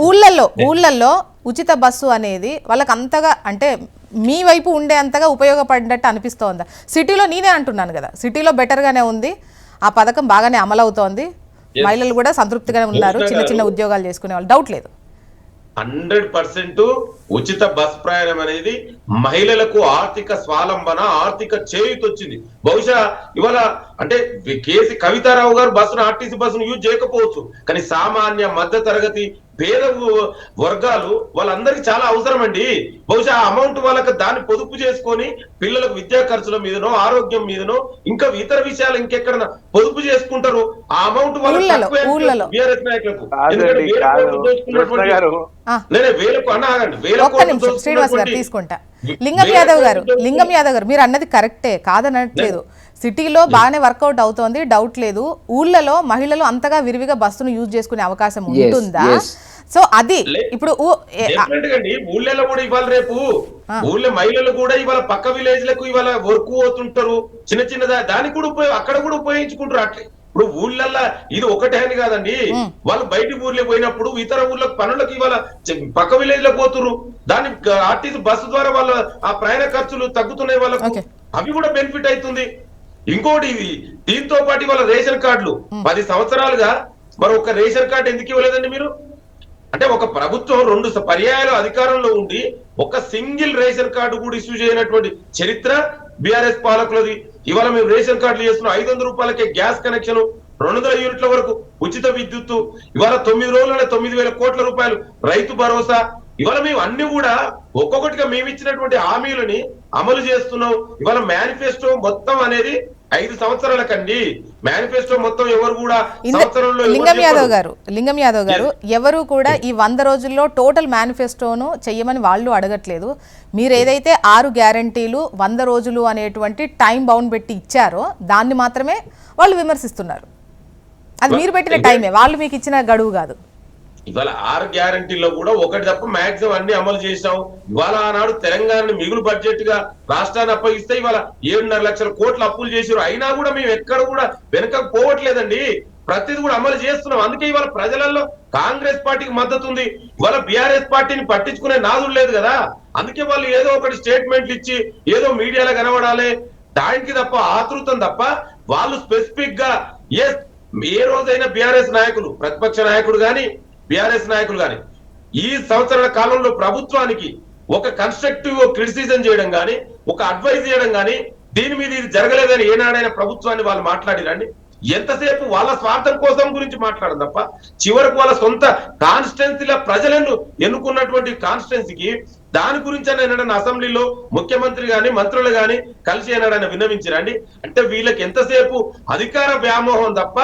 S1: ఊళ్ళల్లో ఉచిత బస్సు అనేది వాళ్ళకి అంతగా, అంటే మీ వైపు ఉండే అంతగా ఉపయోగపడినట్టు అనిపిస్తోందా? సిటీలో నేనే అంటున్నాను కదా, సిటీలో బెటర్గానే ఉంది, ఆ పథకం బాగానే అమలవుతోంది, మహిళలు కూడా సంతృప్తిగానే ఉన్నారు, చిన్న చిన్న ఉద్యోగాలు చేసుకునే వాళ్ళు, డౌట్ లేదు.
S3: 100% ఉచిత బస్ ప్రయాణం అనేది మహిళలకు ఆర్థిక స్వాలంబన, ఆర్థిక చేయూత వచ్చింది. బహుశా ఇవాళ అంటే కేసీ కవితారావు గారు బస్సును ఆర్టీసీ బస్సును యూజ్ చేయకపోవచ్చు, కానీ సామాన్య మధ్య తరగతి పేద వర్గాలు వాళ్ళందరికీ చాలా అవసరం అండి. బహుశా ఆ అమౌంట్ వాళ్ళకి దాన్ని పొదుపు చేసుకొని పిల్లలకు విద్యా ఖర్చుల మీదనో ఆరోగ్యం మీదనో ఇంకా ఇతర విషయాలు ఇంకెక్కడ పొదుపు చేసుకుంటారు. ఆ అమౌంట్ వాళ్ళకి బీఆర్ఎస్ నాయకులకు
S1: శ్రీనివాస్ గారు తీసుకుంటా. లింగం యాదవ్ గారు మీరు అన్నది కరెక్టే, కాదనట్లేదు. సిటీలో బాగానే వర్కౌట్ అవుతోంది, డౌట్ లేదు. ఊళ్ళలో మహిళలు అంతగా విరివిగా బస్సును యూజ్ చేసుకునే అవకాశం ఉంటుందా? సో అది ఇప్పుడు
S3: ఊళ్ళలో కూడా ఇవాళ రేపు ఊళ్ళో మహిళలు కూడా ఇవాళ పక్క విలేజ్ లకు ఇవాళ వర్క్ పోతుంటారు, చిన్న చిన్న దానికి కూడా అక్కడ కూడా ఉపయోగించుకుంటారు. అట్లే ఇప్పుడు ఊళ్ళల్లో ఇది ఒకటే అని కాదండి, వాళ్ళు బయట ఊర్లో పోయినప్పుడు ఇతర ఊర్లకు పనులకు ఇవాళ పక్క విలేజ్ లో పోతున్నారు. దాని ఆర్టీసీ బస్సు ద్వారా వాళ్ళ ఆ ప్రయాణ ఖర్చులు తగ్గుతున్నాయి వాళ్ళకు, అవి కూడా బెనిఫిట్ అవుతుంది. ఇంకోటి ఇది దీంతో పాటు వాళ్ళ రేషన్ కార్డులు 10 సంవత్సరాలుగా మరి ఒక రేషన్ కార్డు ఎందుకు ఇవ్వలేదండి మీరు? అంటే ఒక ప్రభుత్వం 2 పర్యాయాలు అధికారంలో ఉండి ఒక సింగిల్ రేషన్ కార్డు కూడా ఇష్యూ చేయనటువంటి చరిత్ర బీఆర్ఎస్ పాలకులది. ఇవాళ మేము రేషన్ కార్డులు చేస్తున్నాం, 500 రూపాయలకే గ్యాస్ కనెక్షన్, 200 యూనిట్ల వరకు ఉచిత విద్యుత్తు, ఇవాళ 9 రోజులనే 9,000 కోట్ల రూపాయలు రైతు భరోసా. ఇవాళ మేము అన్ని కూడా ఒక్కొక్కటిగా మేము ఇచ్చినటువంటి హామీలని అమలు చేస్తున్నాం. ఇవాళ మేనిఫెస్టో మొత్తం అనేది 5 సంవత్సరాలకండి. మేనిఫెస్టో మొత్తం ఎవరు కూడా సంవత్సరంలో
S1: లింగం యాదవ్ గారు ఎవరు కూడా ఈ 100 రోజుల్లో టోటల్ మేనిఫెస్టోను చెయ్యమని వాళ్ళు అడగట్లేదు. మీరు ఏదైతే 6 గ్యారంటీలు 100 రోజులు అనేటువంటి టైం బౌండ్ పెట్టి ఇచ్చారో దాన్ని మాత్రమే వాళ్ళు విమర్శిస్తున్నారు. అది మీరు పెట్టిన టైమే, వాళ్ళు మీకు ఇచ్చిన గడువు కాదు.
S3: ఇవాళ 6 గ్యారంటీల్లో కూడా ఒకటి తప్ప మాక్సిమం అన్ని అమలు చేసాం. ఇవాళ ఆనాడు తెలంగాణని మిగులు బడ్జెట్ గా రాష్ట్రాన్ని అప్పగిస్తే ఇవాళ 7.5 లక్షల కోట్ల అప్పులు చేసారు. అయినా కూడా మేము ఎక్కడ కూడా వెనకకు పోవట్లేదండి, ప్రతిది కూడా అమలు చేస్తున్నాం. అందుకే ఇవాళ ప్రజలలో కాంగ్రెస్ పార్టీకి మద్దతు ఉంది. ఇవాళ బీఆర్ఎస్ పార్టీని పట్టించుకునే నాదులు లేదు కదా. అందుకే వాళ్ళు ఏదో ఒకటి స్టేట్మెంట్లు ఇచ్చి ఏదో మీడియాలో కనబడాలి దానికి తప్ప, ఆతృతం తప్ప వాళ్ళు స్పెసిఫిక్ గా ఏ రోజైనా బీఆర్ఎస్ నాయకులు, ప్రతిపక్ష నాయకుడు గాని బీఆర్ఎస్ నాయకులు గాని ఈ సంవత్సరాల కాలంలో ప్రభుత్వానికి ఒక కన్స్ట్రక్టివ్ క్రిటిసిజం చేయడం కానీ, ఒక అడ్వైజ్ చేయడం కానీ, దీని మీద ఇది జరగలేదని ఏనాడైనా ప్రభుత్వాన్ని వాళ్ళు మాట్లాడిరండి? ఎంతసేపు వాళ్ళ స్వార్థం కోసం గురించి మాట్లాడడం తప్ప చివరకు వాళ్ళ సొంత కాన్స్టిట్యున్సీల ప్రజలను ఎన్నుకున్నటువంటి కాన్స్టిట్యున్సీకి దాని గురించి ఏనాడైనా అసెంబ్లీలో ముఖ్యమంత్రి గాని మంత్రులు గాని కలిసి ఏనాడైనా విన్నవించరండి? అంటే వీళ్ళకి ఎంతసేపు అధికార వ్యామోహం తప్ప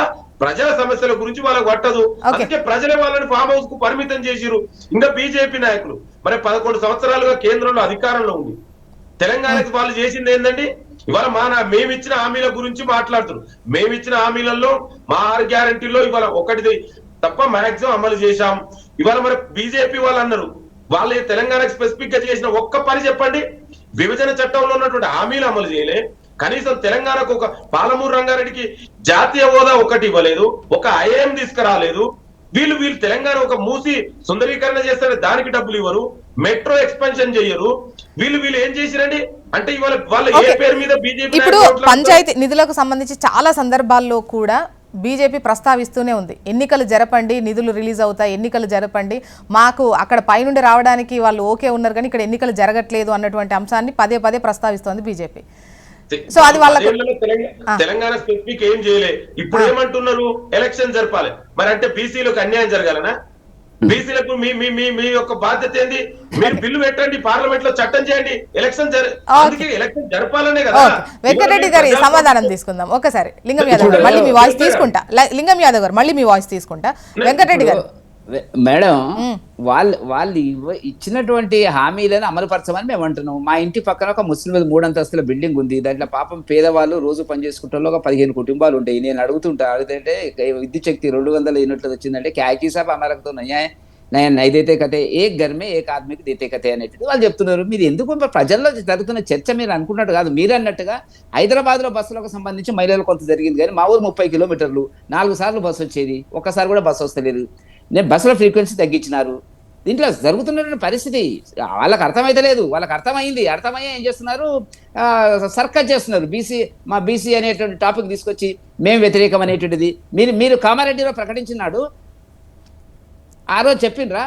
S3: ప్రజల సమస్యల గురించి వాళ్ళకు పట్టదు. అందుకే ప్రజలే వాళ్ళని ఫామ్ హౌస్ కు పరిమితం చేసిరు. ఇంకా బీజేపీ నాయకులు మరి 11 సంవత్సరాలుగా కేంద్రంలో అధికారంలో ఉంది. తెలంగాణకి వాళ్ళు చేసింది ఏంటండి? ఇవాళ మేమిచ్చిన హామీల గురించి మాట్లాడుతున్నారు. మేమిచ్చిన హామీలలో మా 6 గ్యారంటీలో ఇవాళ ఒకటిది తప్ప మాక్సిమం అమలు చేశాం. ఇవాళ మరి బీజేపీ వాళ్ళు అన్నారు వాళ్ళు తెలంగాణకు స్పెసిఫిక్ గా చేసిన ఒక్క పని చెప్పండి. విభజన చట్టంలో ఉన్నటువంటి హామీలు అమలు చేయలే. కనీసం తెలంగాణకు ఒక పాలమూరు రంగారెడ్డికి జాతీయ హోదా ఒకటి ఇవ్వలేదు, ఒక ఐఏఎం తీసుకురాలేదు. వీళ్ళు తెలంగాణ ఒక మూసి సుందరీకరణ చేస్తే దానికి డబ్బులు ఇవ్వరు, మెట్రో ఎక్స్పాన్షన్ చెయ్యరు. వీళ్ళు ఏం చేసిరండి? అంటే ఇవాళ వాళ్ళు ఏ పేరు మీద బీజేపీ
S1: ఇప్పుడు పంచాయతీ నిధులకు సంబంధించి చాలా సందర్భాల్లో కూడా బీజేపీ ప్రస్తావిస్తూనే ఉంది, ఎన్నికలు జరపండి, నిధులు రిలీజ్ అవుతాయి, ఎన్నికలు జరపండి, మాకు అక్కడ పైనుండి రావడానికి వాళ్ళు ఓకే ఉన్నారు కానీ ఇక్కడ ఎన్నికలు జరగట్లేదు అన్నటువంటి అంశాన్ని పదే పదే ప్రస్తావిస్తోంది బీజేపీ. సో అది వాళ్ళకు
S3: తెలంగాణ స్పెసిఫిక్ ఏం చేయలే. ఇప్పుడు ఏమంటున్నారు? ఎలక్షన్ జరపాలి. మరి అంటే బీసీలకు అన్యాయం జరగాలనా? బీసీలకు మీ యొక్క బాధ్యత ఏంది? మీరు బిల్లు పెట్టండి, పార్లమెంట్ లో చట్టం చేయండి, ఎలక్షన్ జరపాలనే కదా.
S1: వెంకటరెడ్డి గారి సమాధానం తీసుకుందాం ఒకసారి. లింగం యాదవ్ గారు మళ్ళీ మీ వాయిస్ తీసుకుంటా. లింగం యాదవ్ గారు మళ్ళీ మీ వాయిస్ తీసుకుంటా. వెంకటరెడ్డి గారు
S2: మేడం, వాళ్ళు ఇచ్చినటువంటి హామీలను అమలుపరచమని మేము అంటున్నాం. మా ఇంటి పక్కన ఒక ముస్లిం 3 అంతస్తుల బిల్డింగ్ ఉంది. దాంట్లో పాపం పేదవాళ్ళు రోజు పనిచేసుకుంటే ఒక 15 కుటుంబాలు ఉంటాయి. నేను అడుగుతుంటే విద్యుత్ శక్తి 200 యూనిట్లు వచ్చిందంటే క్యాకీ సాబ్ అమరకుతో నైదైతే కథే ఏ గర్మే ఏ ఆద్మీకి దేతే కథే అనేటిది వాళ్ళు చెప్తున్నారు. మీరు ఎందుకు ప్రజల్లో జరుగుతున్న చర్చ మీరు అనుకున్నట్టు కాదు. మీరు అన్నట్టుగా హైదరాబాద్ లో బస్సులకు సంబంధించి మహిళలు కొంత జరిగింది కానీ మా ఊరు 30 కిలోమీటర్లు 4 సార్లు బస్సు వచ్చేది, ఒక్కసారి కూడా బస్సు వస్తలేదు. నేను బస్సుల ఫ్రీక్వెన్సీ తగ్గించినారు. దీంట్లో జరుగుతున్నటువంటి పరిస్థితి వాళ్ళకి అర్థమైతే లేదు. వాళ్ళకి అర్థమయ్యే ఏం చేస్తున్నారు? సర్కస్ చేస్తున్నారు. మా బీసీ అనేటువంటి టాపిక్ తీసుకొచ్చి మేము వ్యతిరేకం అనేటువంటిది మీరు కామారెడ్డిలో ప్రకటించినాడు. ఆ రోజు చెప్పిండ్రా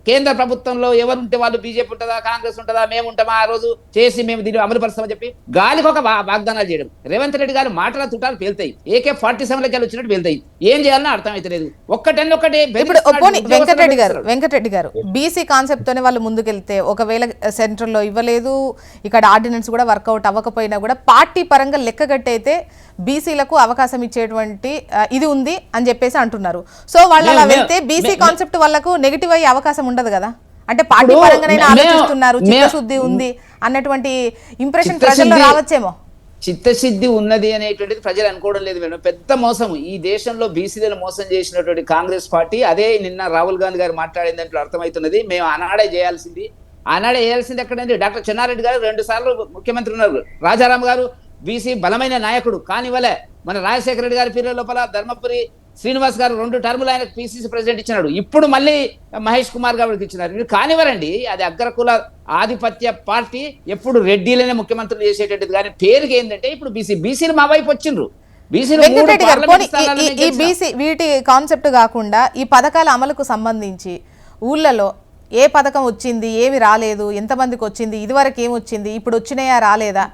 S2: కేంద్ర ప్రభుత్వంలో ఎవరుంటే వాళ్ళు బీజేపీ ఉంటుందా కాంగ్రెస్ ఉంటుందా మేము ఉంటామా ఆ రోజు చేసి మేము దీన్ని అమలుపరుస్తామని చెప్పి గాలికి ఒక వాగ్దానాలు చేయడం. రేవంత్ రెడ్డి గారు మాటల తుటాలు పేలుతాయి, AK-47 వచ్చినట్టు పేలుతాయి. ఏం చేయాలన్నా అర్థమైతే లేదు. ఒక్కటి
S1: వెంకటరెడ్డి గారు బీసీ కాన్సెప్ట్ తోనే వాళ్ళు ముందుకెళ్తే ఒకవేళ సెంట్రల్ లో ఇవ్వలేదు, ఇక్కడ ఆర్డినెన్స్ కూడా వర్కౌట్ అవ్వకపోయినా కూడా పార్టీ పరంగా లెక్కగట్టయితే బీసీలకు అవకాశం ఇచ్చేటువంటి ఇది ఉంది అని చెప్పేసి అంటున్నారు. సో వాళ్ళు అలా వెళ్తే బీసీ కాన్సెప్ట్ వాళ్ళకు నెగిటివ్ అయ్యే అవకాశం ఉండదు కదా. అంటే పార్టీ పరంగానే ఆలోచిస్తున్నారు, చిత్తశుద్ధి ఉంది అన్నటువంటి ఇంప్రెషన్ ప్రజల్లో రావచ్చేమో.
S2: చిత్తశుద్ధి ఉన్నది అనేటువంటిది ప్రజలు అనుకోవడం లేదు మేడం. పెద్ద మోసం ఈ దేశంలో బీసీలను మోసం చేసినటువంటి కాంగ్రెస్ పార్టీ. అదే నిన్న రాహుల్ గాంధీ గారు మాట్లాడిన దాంట్లో అర్థమవుతున్నది. మేము ఆనాడే చేయాల్సింది ఎక్కడండి? డాక్టర్ చెన్నారెడ్డి గారు 2 సార్లు ముఖ్యమంత్రి ఉన్నారు. రాజారాం గారు బీసీ బలమైన నాయకుడు కానివ్వలే. మన రాజశేఖర రెడ్డి గారి పీరియడ్ లోపల ధర్మపురి శ్రీనివాస్ గారు 2 టర్ములు ఆయనకు PCC ప్రెసిడెంట్ ఇచ్చినాడు. ఇప్పుడు మళ్ళీ మహేష్ కుమార్ గారికి ఇచ్చినారు. మీరు కానివ్వరండి, అది అగ్రకుల ఆధిపత్య పార్టీ. ఎప్పుడు రెడ్డిలనే ముఖ్యమంత్రులు చేసేటది కానీ పేరుకి ఏంటంటే ఇప్పుడు బీసీలు మా వైపు వచ్చిండ్రు.
S1: వెంకటరెడ్డి గారు ఈ బీసీ వీటి కాన్సెప్ట్ కాకుండా ఈ పథకాల అమలుకు సంబంధించి ఊళ్ళలో ఏ పథకం వచ్చింది, ఏమి రాలేదు, ఎంతమందికి వచ్చింది, ఇదివరకు ఏమొచ్చింది, ఇప్పుడు వచ్చినాయా రాలేదా,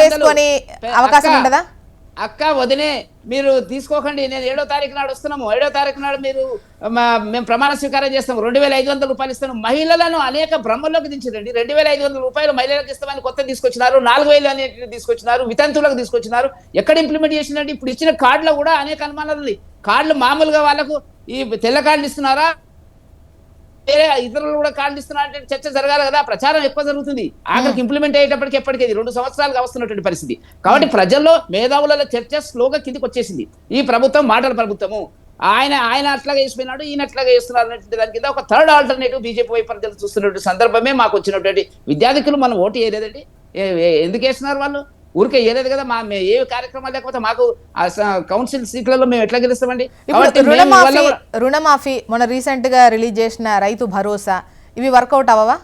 S1: వేసుకొని అవకాశం ఉండదా?
S2: అక్క వదినే మీరు తీసుకోకండి. నేను 7వ తారీఖు నాడు వస్తున్నాము. 7వ తారీఖు నాడు మేము ప్రమాణ స్వీకారం చేస్తాము. 2500 రూపాయలు ఇస్తాను. మహిళలను అనేక భ్రమల్లోకి దించారండి. 2500 రూపాయలు మహిళలకు ఇస్తామని కొత్త తీసుకొచ్చినారు. 4000 అనేటివి తీసుకొచ్చినారు. వితంతువులకు తీసుకొచ్చినారు. ఎక్కడ ఇంప్లిమెంట్ చేసినట్టు ఇప్పుడు ఇచ్చిన కార్డులో కూడా అనేక అనుమానాలు ఉన్నాయి. కార్డులు మామూలుగా వాళ్ళకు ఈ తెల్ల కార్డులు ఇస్తున్నారా, వేరే ఇతరులు కూడా కార్డులు ఇస్తున్నారు అంటే చర్చ జరగాలి కదా. ప్రచారం ఎక్కువ జరుగుతుంది. ఆఖరికి ఇంప్లిమెంట్ అయ్యేటప్పటికి ఎప్పటికేది 2 సంవత్సరాలుగా వస్తున్నటువంటి పరిస్థితి. కాబట్టి ప్రజల్లో మేధావుల చర్చ స్లోగా కిందికి వచ్చేసింది. ఈ ప్రభుత్వం మాటల ప్రభుత్వము. ఆయన అట్లాగా వేసిపోయినాడు, ఈయన అట్లాగా వేస్తున్నారు అనేటువంటి దాని కింద ఒక థర్డ్ ఆల్టర్నేటివ్ బీజేపీ వైపు ప్రజలు చూస్తున్నటువంటి సందర్భమే మాకు వచ్చినటువంటి విద్యార్థికులు మనం ఓటు వేయలేదండి. ఎందుకు వేస్తున్నారు వాళ్ళు? ఊరికే వేయలేదు కదా. ఏ కార్యక్రమాలు లేకపోతే మాకు కౌన్సిల్ సీట్లలో మేము ఎట్లా గెలుస్తామండి?
S1: రుణమాఫీ మొన్న రీసెంట్ గా రిలీజ్ చేసిన రైతు భరోసా ఇవి వర్కౌట్ అవ్వవా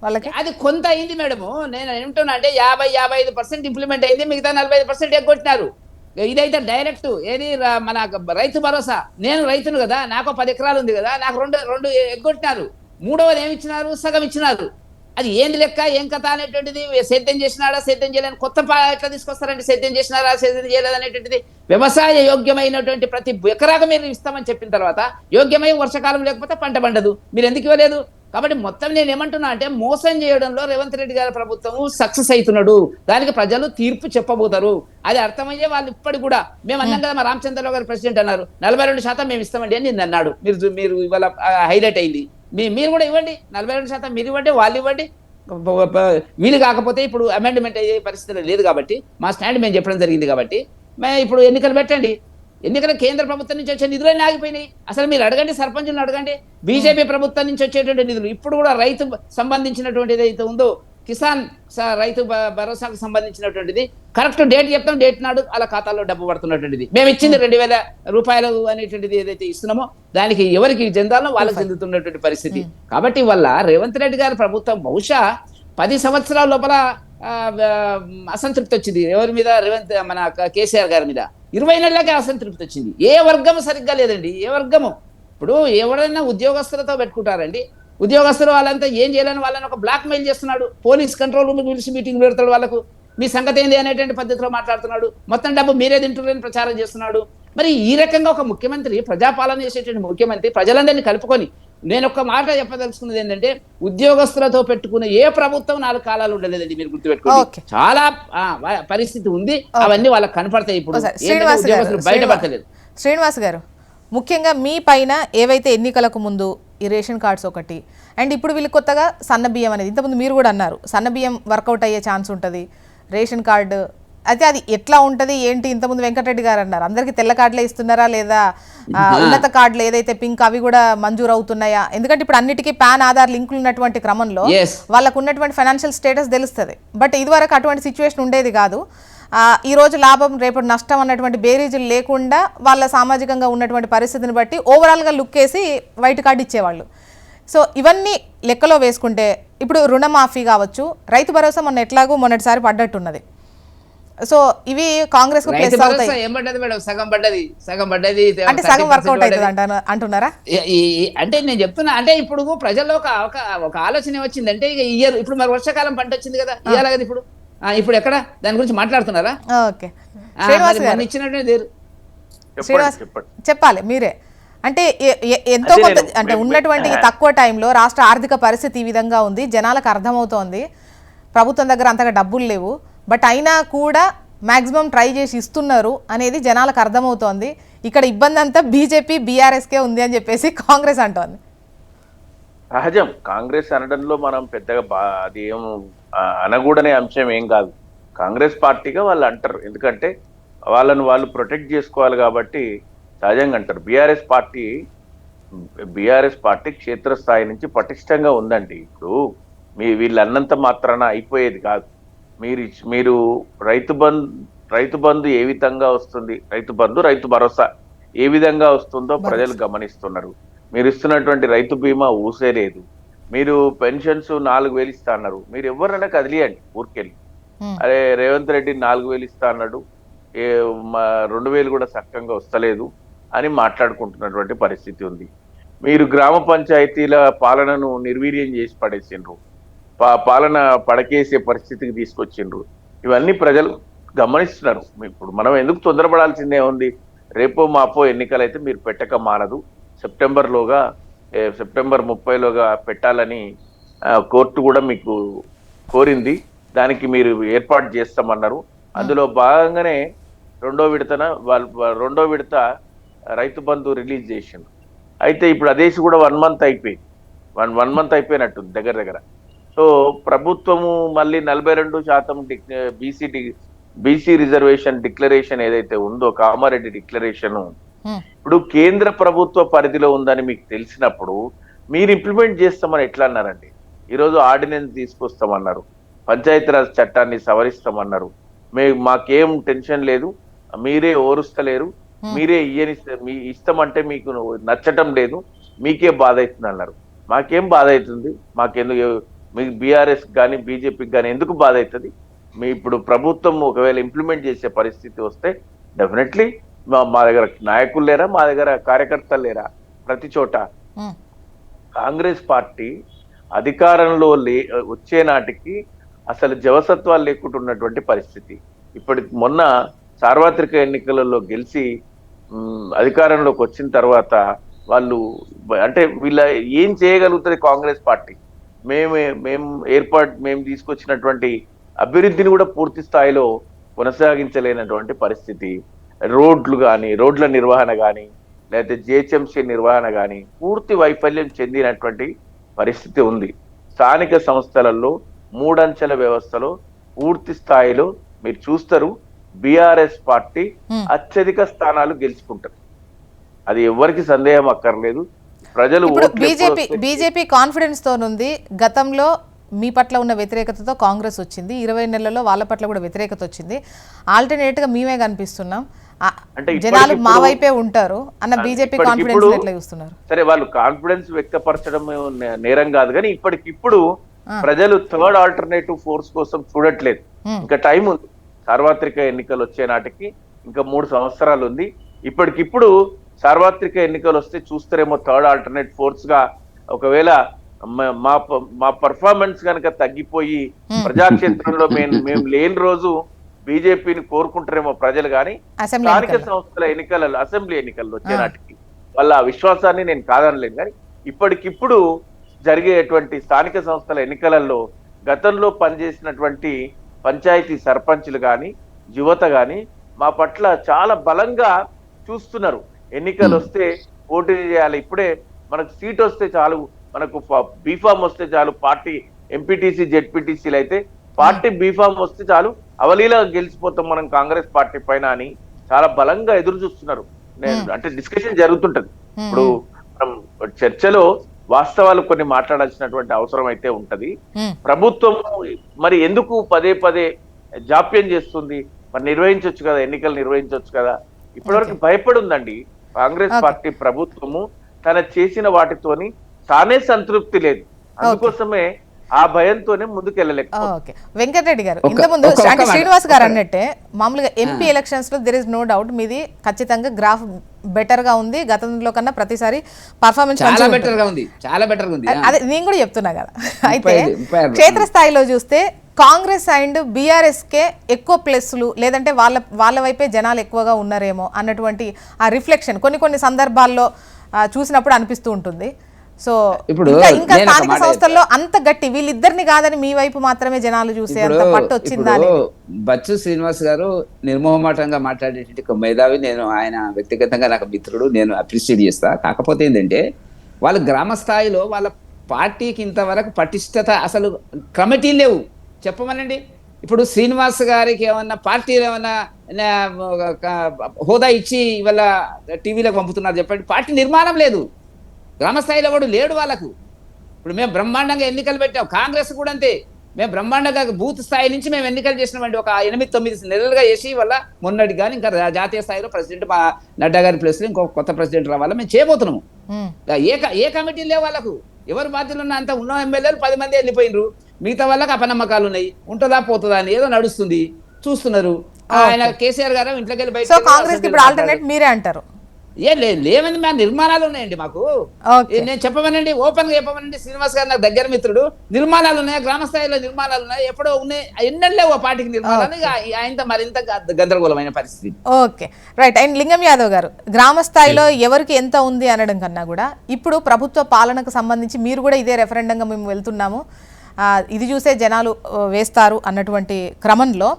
S1: వాళ్ళకి?
S2: అది కొంత అయింది మేడము. నేను ఏమంటున్నా అంటే 50-55% ఇంప్లిమెంట్ అయింది. మిగతా 45% ఎగ్గొట్టినారు. ఇదైతే డైరెక్ట్ ఏది మన రైతు భరోసా. నేను రైతును కదా, నాకు 10 ఎకరాలు ఉంది కదా, నాకు రెండు ఎగ్గొట్టినారు. మూడవది ఏమి ఇచ్చినారు? సగం ఇచ్చినారు. అది ఏంది లెక్క, ఏం కథ అనేటువంటిది. సేద్యం చేసినాడా, సేద్యం చేయలేని కొత్త ఎట్లా తీసుకొస్తారండి? సేద్యం చేసినారా, సేద్యం చేయలేదు అనేటువంటిది. వ్యవసాయ యోగ్యమైనటువంటి ప్రతి ఎకరాకు మీరు ఇస్తామని చెప్పిన తర్వాత యోగ్యమై వర్షకాలం లేకపోతే పంట పండదు. మీరు ఎందుకు ఇవ్వలేదు? కాబట్టి మొత్తం నేను ఏమంటున్నా అంటే మోసం చేయడంలో రేవంత్ రెడ్డి గారి ప్రభుత్వం సక్సెస్ అవుతున్నాడు. దానికి ప్రజలు తీర్పు చెప్పబోతారు. అది అర్థమయ్యే వాళ్ళు ఇప్పటికి కూడా మేము అన్నాం కదా, మా రామచంద్రరావు గారు ప్రెసిడెంట్ అన్నారు 42% మేము ఇస్తామండి అని నిన్న అన్నాడు. మీరు ఇవాళ హైలైట్ అయింది. మీరు కూడా ఇవ్వండి, 42% మీరు ఇవ్వండి, వాళ్ళు ఇవ్వండి. వీలు కాకపోతే ఇప్పుడు అమెండ్మెంట్ అయ్యే పరిస్థితి లేదు కాబట్టి మా స్టాండ్ మేము చెప్పడం జరిగింది. కాబట్టి ఇప్పుడు ఎన్నికలు పెట్టండి. ఎన్నికలు కేంద్ర ప్రభుత్వం నుంచి వచ్చే నిధులన్నీ ఆగిపోయినాయి. అసలు మీరు అడగండి, సర్పంచులను అడగండి. బీజేపీ ప్రభుత్వం నుంచి వచ్చేటువంటి నిధులు ఇప్పుడు కూడా రైతు సంబంధించినటువంటి ఏదైతే ఉందో కిసాన్ రైతు భరోసాకు సంబంధించినటువంటిది కరెక్ట్ డేట్ చెప్తాం, డేట్ నాడు అలా ఖాతాలో డబ్బు పడుతున్నటువంటిది. మేము ఇచ్చింది 2000 రూపాయలు అనేటువంటిది ఏదైతే ఇస్తున్నామో దానికి ఎవరికి చెందాలో వాళ్ళకి చెందుతున్నటువంటి పరిస్థితి. కాబట్టి వల్ల రేవంత్ రెడ్డి గారి ప్రభుత్వం బహుశా 10 సంవత్సరాల లోపల అసంతృప్తి వచ్చింది. ఎవరి మీద? మన కేసీఆర్ గారి మీద 20 నెలలకే అసంతృప్తి వచ్చింది. ఏ వర్గము సరిగ్గా లేదండి, ఏ వర్గము. ఇప్పుడు ఎవరైనా ఉద్యోగస్తులతో పెట్టుకుంటారండి. ఉద్యోగస్తులు వాళ్ళంతా ఏం చేయాలని వాళ్ళని ఒక బ్లాక్ మెయిల్ చేస్తున్నాడు. పోలీస్ కంట్రోల్ రూమ్ పిలిచి మీటింగ్ పెడతాడు. వాళ్ళకు మీ సంగతి ఏంది అనేటువంటి పద్ధతిలో మాట్లాడుతున్నాడు. మొత్తం డబ్బు మీరే తింటున్నారని ప్రచారం చేస్తున్నాడు. మరి ఈ రకంగా ఒక ముఖ్యమంత్రి, ప్రజాపాలన చేసేటువంటి ముఖ్యమంత్రి ప్రజలందరినీ కలుపుకొని, నేను ఒక మాట చెప్పదలుచుకున్నది ఏంటంటే ఉద్యోగస్తులతో పెట్టుకున్న ఏ ప్రభుత్వం 4 కాలాలు ఉండలేదండి. మీరు గుర్తుపెట్టుకోండి. చాలా పరిస్థితి ఉంది. అవన్నీ వాళ్ళకి కనపడతాయి. ఇప్పుడు ఉద్యోగస్తులు బయటపడతలేదు.
S1: శ్రీనివాస్ గారు, ముఖ్యంగా మీ పైన ఏవైతే ఎన్నికలకు ముందు ఈ రేషన్ కార్డ్స్ ఒకటి, అండ్ ఇప్పుడు వీళ్ళు కొత్తగా సన్న బియ్యం అనేది, ఇంతకుముందు మీరు కూడా అన్నారు సన్న బియ్యం వర్కౌట్ అయ్యే ఛాన్స్ ఉంటుంది, రేషన్ కార్డు అయితే అది ఎట్లా ఉంటుంది ఏంటి? ఇంతకుముందు వెంకటరెడ్డి గారు అన్నారు అందరికీ తెల్ల కార్డులే ఇస్తున్నారా లేదా ఉన్నత కార్డులు ఏదైతే పింక్ అవి కూడా మంజూరు అవుతున్నాయా? ఎందుకంటే ఇప్పుడు అన్నిటికీ పాన్ ఆధార్ లింకులు ఉన్నటువంటి క్రమంలో వాళ్ళకు ఉన్నటువంటి ఫైనాన్షియల్ స్టేటస్ తెలుస్తుంది. బట్ ఇదివరకు అటువంటి సిచ్యువేషన్ ఉండేది కాదు. ఈ రోజు లాభం రేపు నష్టం అన్నటువంటి బేరీజులు లేకుండా వాళ్ళ సామాజికంగా ఉన్నటువంటి పరిస్థితిని బట్టి ఓవరాల్గా లుక్ వేసి వైట్ కార్డు ఇచ్చేవాళ్ళు. సో ఇవన్నీ లెక్కలో వేసుకుంటే ఇప్పుడు రుణమాఫీ కావచ్చు, రైతు భరోసా మొన్న ఎట్లాగో మొన్నటిసారి పడ్డట్టున్నది. సో ఇవి కాంగ్రెస్ కు ప్లస్ అవుతాయి. అంటే సగం వర్కౌట్ అవుతుంది అంటున్నారా?
S2: అంటే నేను చెప్తున్నా, అంటే ఇప్పుడు ప్రజల్లో ఒక ఆలోచన వచ్చిందంటే ఇక ఇయర్ ఇప్పుడు మరి వర్షాకాలం పంట వచ్చింది కదా, ఇయ్యాలి కదా. ఇప్పుడు ఎక్కడ దాని గురించి మాట్లాడుతున్నారా?
S1: ఓకే, శ్రీనివాస్ చెప్పాలి మీరే. అంటే ఎంతో కొంత అంటే ఉన్నటువంటి తక్కువ టైంలో రాష్ట్ర ఆర్థిక పరిస్థితి ఈ విధంగా ఉంది, జనాలకు అర్థమవుతోంది, ప్రభుత్వం దగ్గర అంతగా డబ్బులు లేవు, బట్ అయినా కూడా మ్యాక్సిమం ట్రై చేసి ఇస్తున్నారు అనేది జనాలకు అర్థమవుతోంది. ఇక్కడ ఇబ్బంది అంతా బీజేపీ బీఆర్ఎస్కే ఉంది అని చెప్పేసి కాంగ్రెస్ అంటోంది.
S4: సహజం, కాంగ్రెస్ అనడంలో మనం పెద్దగా అది ఏం అనకూడనే అంశం ఏం కాదు. కాంగ్రెస్ పార్టీగా వాళ్ళు అంటారు, ఎందుకంటే వాళ్ళను వాళ్ళు ప్రొటెక్ట్ చేసుకోవాలి కాబట్టి సహజంగా అంటారు. బీఆర్ఎస్ పార్టీ క్షేత్రస్థాయి నుంచి పటిష్టంగా ఉందండి. ఇప్పుడు వీళ్ళు అన్నంత మాత్రాన అయిపోయేది కాదు. మీరు రైతు బంధు ఏ విధంగా వస్తుంది, రైతు భరోసా ఏ విధంగా వస్తుందో ప్రజలు గమనిస్తున్నారు. మీరు ఇస్తున్నటువంటి రైతు బీమా ఊసేలేదు. మీరు పెన్షన్స్ 4000 ఇస్తా అన్నారు. మీరు ఎవరైనా కదిలియండి ఊరికెళ్ళి, అరే రేవంత్ రెడ్డి 4000 ఇస్తా అన్నాడు, 2000 కూడా చక్కగా వస్తలేదు అని మాట్లాడుకుంటున్నటువంటి పరిస్థితి ఉంది. మీరు గ్రామ పంచాయతీల పాలనను నిర్వీర్యం చేసి పడేసిండ్రు, పాలన పడకేసే పరిస్థితికి తీసుకొచ్చిండ్రు. ఇవన్నీ ప్రజలు గమనిస్తున్నారు. ఇప్పుడు మనం ఎందుకు తొందరపడాల్సిందే ఉంది? రేపో మాపో ఎన్నికలు అయితే మీరు పెట్టక మానదు. సెప్టెంబర్ 30లోగా పెట్టాలని కోర్టు కూడా మీకు కోరింది. దానికి మీరు ఏర్పాటు చేస్తామన్నారు. అందులో భాగంగానే రెండో విడత రైతు బంధు రిలీజ్ చేసిండ్రు. అయితే ఇప్పుడు అదేసి కూడా 1 మంత్ అయిపోయింది, 1 మంత్ అయిపోయినట్టుంది దగ్గర. సో ప్రభుత్వము మళ్ళీ 42% బీసీ రిజర్వేషన్ డిక్లరేషన్ ఏదైతే ఉందో, కామారెడ్డి డిక్లరేషన్ ఇప్పుడు కేంద్ర ప్రభుత్వ పరిధిలో ఉందని మీకు తెలిసినప్పుడు మీరు ఇంప్లిమెంట్ చేస్తామని ఎట్లా అన్నారండి? ఈరోజు ఆర్డినెన్స్ తీసుకొస్తామన్నారు, పంచాయతీరాజ్ చట్టాన్ని సవరిస్తామన్నారు. మాకేం టెన్షన్ లేదు, మీరే ఓరుస్తలేరు, మీరే మీ ఇస్తామంటే మీకు నచ్చటం లేదు, మీకే బాధ అవుతుంది అన్నారు. మాకేం బాధ అవుతుంది? మాకెందుకు? మీకు బీఆర్ఎస్ కానీ బీజేపీకి కానీ ఎందుకు బాధ అవుతుంది? ఇప్పుడు ప్రభుత్వం ఒకవేళ ఇంప్లిమెంట్ చేసే పరిస్థితి వస్తే డెఫినెట్లీ మా దగ్గర నాయకులు లేరా, మా దగ్గర కార్యకర్తలు లేరా? ప్రతి చోట
S1: ఉమ్,
S4: కాంగ్రెస్ పార్టీ అధికారంలో వచ్చే నాటికి అసలు జవసత్వాలు లేకుండా ఉన్నటువంటి పరిస్థితి. మొన్న సార్వత్రిక ఎన్నికలలో గెలిచి అధికారంలోకి వచ్చిన తర్వాత వాళ్ళు అంటే వీళ్ళ ఏం చేయగలుగుతుంది కాంగ్రెస్ పార్టీ? మేము తీసుకొచ్చినటువంటి అభివృద్ధిని కూడా పూర్తి స్థాయిలో కొనసాగించలేనటువంటి పరిస్థితి. రోడ్లు కానీ, రోడ్ల నిర్వహణ కానీ, లేకపోతే జిహెచ్ఎంసీ నిర్వహణ కానీ పూర్తి వైఫల్యం చెందినటువంటి పరిస్థితి ఉంది. స్థానిక సంస్థలలో 3 అంచెల వ్యవస్థలో పూర్తి స్థాయిలో మీరు చూస్తారు బీఆర్ఎస్ పార్టీ అత్యధిక స్థానాలు గెలుచుకుంటారు. అది ఎవరికి సందేహం అక్కర్లేదు. ప్రజలు
S1: ఇప్పుడు బీజేపీ కాన్ఫిడెన్స్ తోనుంది. గతంలో మీ పట్ల ఉన్న వ్యతిరేకతతో కాంగ్రెస్ వచ్చింది, 20 నెలల్లో వాళ్ళ పట్ల కూడా వ్యతిరేకత వచ్చింది. ఆల్టర్నేట్ గా మేమే కనిపిస్తున్నాం, జనాలు మా వైపే ఉంటారు అన్న బీజేపీ కాన్ఫిడెన్స్ ఎట్లా చూస్తున్నారు?
S4: సరే, వాళ్ళు కాన్ఫిడెన్స్ వ్యక్తపరచడం నేరం కాదు, కానీ ఇప్పటికిప్పుడు ప్రజలు థర్డ్ ఆల్టర్నేటివ్ ఫోర్స్ కోసం చూడట్లేదు. ఇంకా టైం ఉంది, సార్వత్రిక ఎన్నికలు వచ్చే నాటికి ఇంకా 3 సంవత్సరాలు ఉంది. ఇప్పటికిప్పుడు సార్వత్రిక ఎన్నికలు వస్తే చూస్తారేమో థర్డ్ ఆల్టర్నేట్ ఫోర్స్ గా. ఒకవేళ మా పర్ఫార్మెన్స్ కనుక తగ్గిపోయి ప్రజాక్షేత్రంలో మేము లేని రోజు బీజేపీని కోరుకుంటారేమో ప్రజలు. కానీ స్థానిక సంస్థల ఎన్నికలలో, అసెంబ్లీ ఎన్నికల్లో వచ్చే నాటికి వాళ్ళ విశ్వాసాన్ని నేను కాదనలేను. కానీ ఇప్పటికిప్పుడు జరిగేటువంటి స్థానిక సంస్థల ఎన్నికలలో గతంలో పనిచేసినటువంటి పంచాయతీ సర్పంచ్లు కానీ, యువత కానీ మా పట్ల చాలా బలంగా చూస్తున్నారు. ఎన్నికలు వస్తే పోటీ చేయాలి, ఇప్పుడే మనకు సీట్ వస్తే చాలు, మనకు బీఫామ్ వస్తే చాలు, పార్టీ ఎంపీటీసీ జెడ్పీటీసీలు అయితే పార్టీ బీఫామ్ వస్తే చాలు, అవలీలా గెలిచిపోతాం మనం కాంగ్రెస్ పార్టీ పైన అని చాలా బలంగా ఎదురు చూస్తున్నారు. అంటే డిస్కషన్ జరుగుతుంటది. ఇప్పుడు మనం చర్చలో వాస్తవాలు కొన్ని మాట్లాడాల్సినటువంటి అవసరం అయితే ఉంటది. ప్రభుత్వం మరి ఎందుకు పదే పదే జాప్యం చేస్తుంది? మరి నిర్వహించవచ్చు కదా, ఎన్నికలు నిర్వహించవచ్చు కదా. ఇప్పటివరకు భయపడుందండి కాంగ్రెస్ పార్టీ ప్రభుత్వము. తన చేసిన వాటితోని తానే సంతృప్తి లేదు, అందుకోసమే ఆ భయంతోనే ముందుకెళ్ళలేకపోతే.
S1: వెంకటరెడ్డి గారు, ఇంతకుముందు అంటే శ్రీనివాస్ గారు అన్నట్టే మామూలుగా ఎంపీ ఎలక్షన్స్ లో దేర్ ఇస్ నో డౌట్ మీది ఖచ్చితంగా గ్రాఫ్ బెటర్ గా ఉంది, గతంలో కన్నా ప్రతిసారి పర్ఫార్మెన్స్
S2: చాలా బెటర్ గా ఉంది, చాలా బెటర్ గా ఉంది.
S1: అదే నేను కూడా చెప్తున్నా కదా. అయితే క్షేత్రస్థాయిలో చూస్తే కాంగ్రెస్ అండ్ బీఆర్ఎస్ కే ఎక్కువ ప్లస్లు, లేదంటే వాళ్ళ వైపే జనాలు ఎక్కువగా ఉన్నారేమో అన్నటువంటి ఆ రిఫ్లెక్షన్ కొన్ని సందర్భాల్లో చూసినప్పుడు అనిపిస్తూ ఉంటుంది. సో ఇప్పుడు ఇంకా స్థానిక సంస్థల్లో అంత గట్టి వీళ్ళిద్దరిని కాదని మీ వైపు మాత్రమే జనాలు చూసే అంత పట్టు వచ్చిందా?
S2: బచ్చు శ్రీనివాస్ గారు నిర్మోహమాటంగా మాట్లాడేటువంటి ఒక మేధావి. నేను ఆయన వ్యక్తిగతంగా నాకు మిత్రుడు, నేను అప్రిషియేట్ చేస్తా. కాకపోతే ఏంటంటే వాళ్ళు గ్రామ స్థాయిలో వాళ్ళ పార్టీకి ఇంతవరకు పటిష్టత, అసలు కమిటీ లేవు చెప్పమనండి. ఇప్పుడు శ్రీనివాస్ గారికి ఏమన్నా పార్టీలు ఏమన్నా హోదా ఇచ్చి ఇవాళ టీవీలకు పంపుతున్నారు చెప్పండి? పార్టీ నిర్మాణం లేదు, గ్రామస్థాయిలో కూడా లేడు వాళ్ళకు. ఇప్పుడు మేము బ్రహ్మాండంగా ఎన్నికలు పెట్టాం, కాంగ్రెస్ కూడా అంతే. మేము బ్రహ్మాండంగా బూత్ స్థాయి నుంచి మేము ఎన్నికలు చేసినామండి, ఒక 8-9 నెలలుగా చేసి వల్ల మొన్నటి కానీ ఇంకా జాతీయ స్థాయిలో ప్రెసిడెంట్ మా నడ్డా గారి ప్లేస్లో ఇంకో కొత్త ప్రెసిడెంట్ రావాలా మేము చేయబోతున్నాము. ఏ కమిటీ లేవు వాళ్ళకు. ఎవరు బాధ్యులు ఉన్నా అంత ఉన్న ఎమ్మెల్యేలు 10 మంది వెళ్ళిపోయినరు, మిగతా వాళ్ళకి అపనమ్మకాలు ఉన్నాయి. ఉంటుందా పోతుందా అని ఏదో నడుస్తుంది చూస్తున్నారు. ఆయన కేసీఆర్ గారు ఇంట్లోకి వెళ్ళి బయట
S1: కాంగ్రెస్ ఇప్పుడు ఆల్టర్నేట్ మీరే అంటారు?
S2: లేవని మా నిర్మాణాలు ఉన్నాయండి మాకు. నేను చెప్పమనండి, ఓపెన్ గా చెప్పమనండి. శ్రీనివాస్ గారు నాకు దగ్గర మిత్రుడు. నిర్మాణాలు ఉన్నాయి, గ్రామ స్థాయిలో నిర్మాణాలు ఉన్నాయి, ఎప్పుడో ఉన్నాయి. ఎన్నెళ్ళేవో పార్టీకి నిర్మాణాలు, ఆయనతో మరింత గందరగోళమైన పరిస్థితి.
S1: Okay, right. అండ్ లింగం యాదవ్ గారు, గ్రామ స్థాయిలో ఎవరికి ఎంత ఉంది అనడం కన్నా కూడా ఇప్పుడు ప్రభుత్వ పాలనకు సంబంధించి మీరు కూడా ఇదే రెఫరెండంగా మేము వెళ్తున్నాము, ఇది చూసే జనాలు వేస్తారు అన్నటువంటి క్రమంలో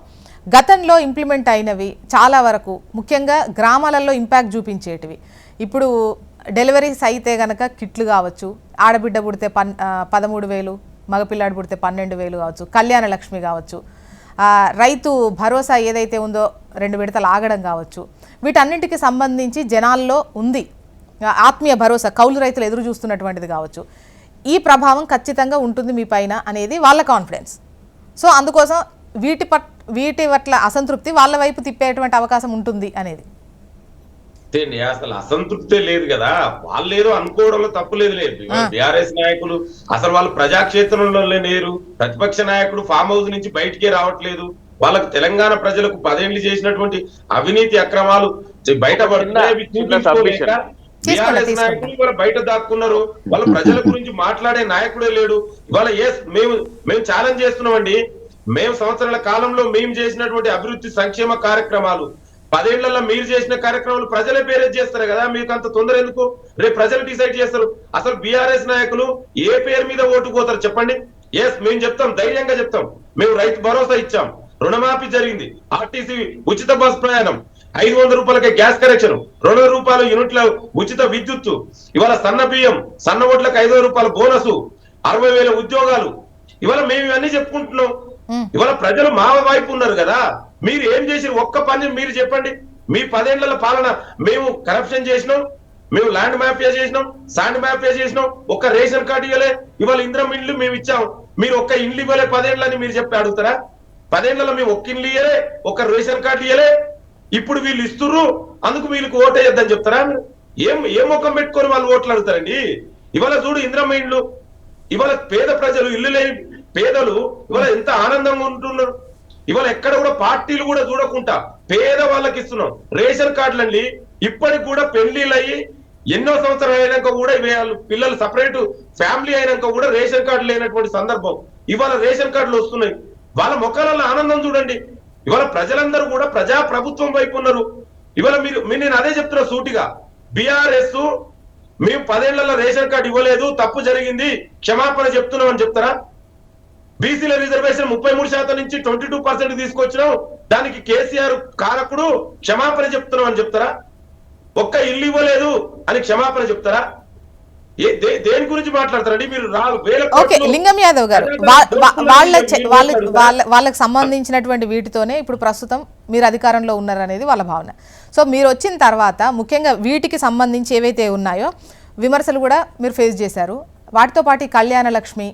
S1: గతంలో ఇంప్లిమెంట్ అయినవి చాలా వరకు ముఖ్యంగా గ్రామాలలో ఇంపాక్ట్ చూపించేటివి, ఇప్పుడు డెలివరీస్ అయితే కనుక కిట్లు కావచ్చు, ఆడబిడ్డ పుడితే 13,000, మగపిల్లాడు పుడితే 12,000 కావచ్చు, కళ్యాణ లక్ష్మి కావచ్చు, రైతు భరోసా ఏదైతే ఉందో 2 విడతలు ఆగడం కావచ్చు, వీటన్నింటికి సంబంధించి జనాల్లో ఉంది ఆత్మీయ భరోసా, కౌలు రైతులు ఎదురు చూస్తున్నటువంటిది కావచ్చు. ఈ ప్రభావం ఖచ్చితంగా ఉంటుంది మీ పైన అనేది వాళ్ళ కాన్ఫిడెన్స్. సో అందుకోసం వీటి పట్ల అసంతృప్తి వాళ్ళ వైపు తిప్పేటువంటి అవకాశం ఉంటుంది అనేది.
S3: అసలు అసంతృప్తే లేదు కదా, వాళ్ళు ఏదో అనుకోవడంలో తప్పు లేదు. బీఆర్ఎస్ నాయకులు అసలు వాళ్ళు ప్రజాక్షేత్రంలో లేరు, ప్రతిపక్ష నాయకుడు ఫామ్ హౌస్ నుంచి బయటికే రావట్లేదు. వాళ్ళకు తెలంగాణ ప్రజలకు 10 ఏళ్ళు చేసినటువంటి అవినీతి అక్రమాలు బయటపడుతున్నాయి. అవి చూపించుకోలేక బీఆర్ఎస్ నాయకులు ఇవాళ బయట దాక్కున్నారు. వాళ్ళ ప్రజల గురించి మాట్లాడే నాయకుడే లేడు. ఇవాళ మేము ఛాలెంజ్ చేస్తున్నామండి. మేము సంవత్సరాల కాలంలో మేము చేసినటువంటి అభివృద్ధి సంక్షేమ కార్యక్రమాలు 10 ఏళ్లలో మీరు చేసిన కార్యక్రమాలు ప్రజలే పేరేజ్ చేస్తారు కదా, మీకు అంత తొందర ఎందుకు? రేపు ప్రజలు డిసైడ్ చేస్తారు. అసలు బీఆర్ఎస్ నాయకులు ఏ పేరు మీద ఓటు పోతారు చెప్పండి? మేము చెప్తాం, ధైర్యంగా చెప్తాం. మేము రైతు భరోసా ఇచ్చాం, రుణమాఫీ జరిగింది, ఆర్టీసీ ఉచిత బస్ ప్రయాణం, 500 రూపాయలకే గ్యాస్ కనెక్షన్, 200 రూపాయల యూనిట్ల ఉచిత విద్యుత్తు, ఇవాళ సన్న బియ్యం, సన్న ఓట్లకు 500 రూపాయల బోనసు, 60,000 ఉద్యోగాలు. ఇవాళ మేము ఇవన్నీ చెప్పుకుంటున్నాం. ఇవాళ ప్రజలు మా వైపు ఉన్నారు కదా. మీరు ఏం చేసిన ఒక్క పని మీరు చెప్పండి. మీ 10 ఏళ్ల పాలన మేము కరప్షన్ చేసినాం, మేము ల్యాండ్ మాఫియా చేసినాం, శాండ్ మాఫియా చేసినాం, ఒక్క రేషన్ కార్డు ఇవ్వలే. ఇవాళ ఇంద్రం ఇండ్లు మేము ఇచ్చాం, మీరు ఒక్క ఇండ్లు ఇవ్వలే 10 ఏళ్ళని మీరు చెప్పి అడుగుతారా? 10 ఏళ్లలో మేము ఒక్క ఇండ్లు ఇయ్యలే, ఒక్క రేషన్ కార్డు ఇవ్వలే. ఇప్పుడు వీళ్ళు ఇస్తుర్రు, అందుకు వీళ్ళకి ఓటేయద్దని చెప్తారా? ఏం ముఖం పెట్టుకొని వాళ్ళు ఓట్లు అడుగుతారండి? ఇవాళ చూడు ఇంద్రం ఇండ్లు, ఇవాళ పేద ప్రజలు ఇల్లు లేని పేదలు ఇవాళ ఎంత ఆనందంగా ఉంటున్నారు. ఇవాళ ఎక్కడ కూడా పార్టీలు కూడా చూడకుండా పేద వాళ్ళకి ఇస్తున్నాం రేషన్ కార్డులండి. ఇప్పటికి కూడా పెళ్లిళ్ళు అయ్యి ఎన్నో సంవత్సరాలు అయినాక కూడా పిల్లలు సపరేట్ ఫ్యామిలీ అయినాక కూడా రేషన్ కార్డు లేనటువంటి సందర్భం. ఇవాళ రేషన్ కార్డులు వస్తున్నాయి. వాళ్ళ ముఖాలలో ఆనందం చూడండి. ఇవాళ ప్రజలందరూ కూడా ప్రజా ప్రభుత్వం వైపు ఉన్నారు. ఇవాళ మీరు నేను అదే చెప్తున్నా సూటిగా, బీఆర్ఎస్ మేము 10 ఏళ్లలో రేషన్ కార్డు ఇవ్వలేదు, తప్పు జరిగింది, క్షమాపణ చెప్తున్నామని చెప్తారా? బీసీల రిజర్వేషన్ 33% నుంచి 22% తీసుకొచ్చినాం, దానికి కేసీఆర్ కారకుడు, క్షమాపణ చెప్తున్నాం అని చెప్తారా? ఒక్క ఇల్లు ఇవ్వలేదు అని క్షమాపణ చెప్తారా? దేని గురించి మాట్లాడతారండి మీరు?
S1: ఓకే, లింగం యాదవ్ గారు, వాళ్ళకి సంబంధించినటువంటి వీటితోనే ఇప్పుడు ప్రస్తుతం మీరు అధికారంలో ఉన్నారనేది వాళ్ళ భావన. సో మీరు వచ్చిన తర్వాత ముఖ్యంగా వీటికి సంబంధించి ఏవైతే ఉన్నాయో విమర్శలు కూడా మీరు ఫేస్ చేశారు. వాటితో పాటు కళ్యాణ లక్ష్మి,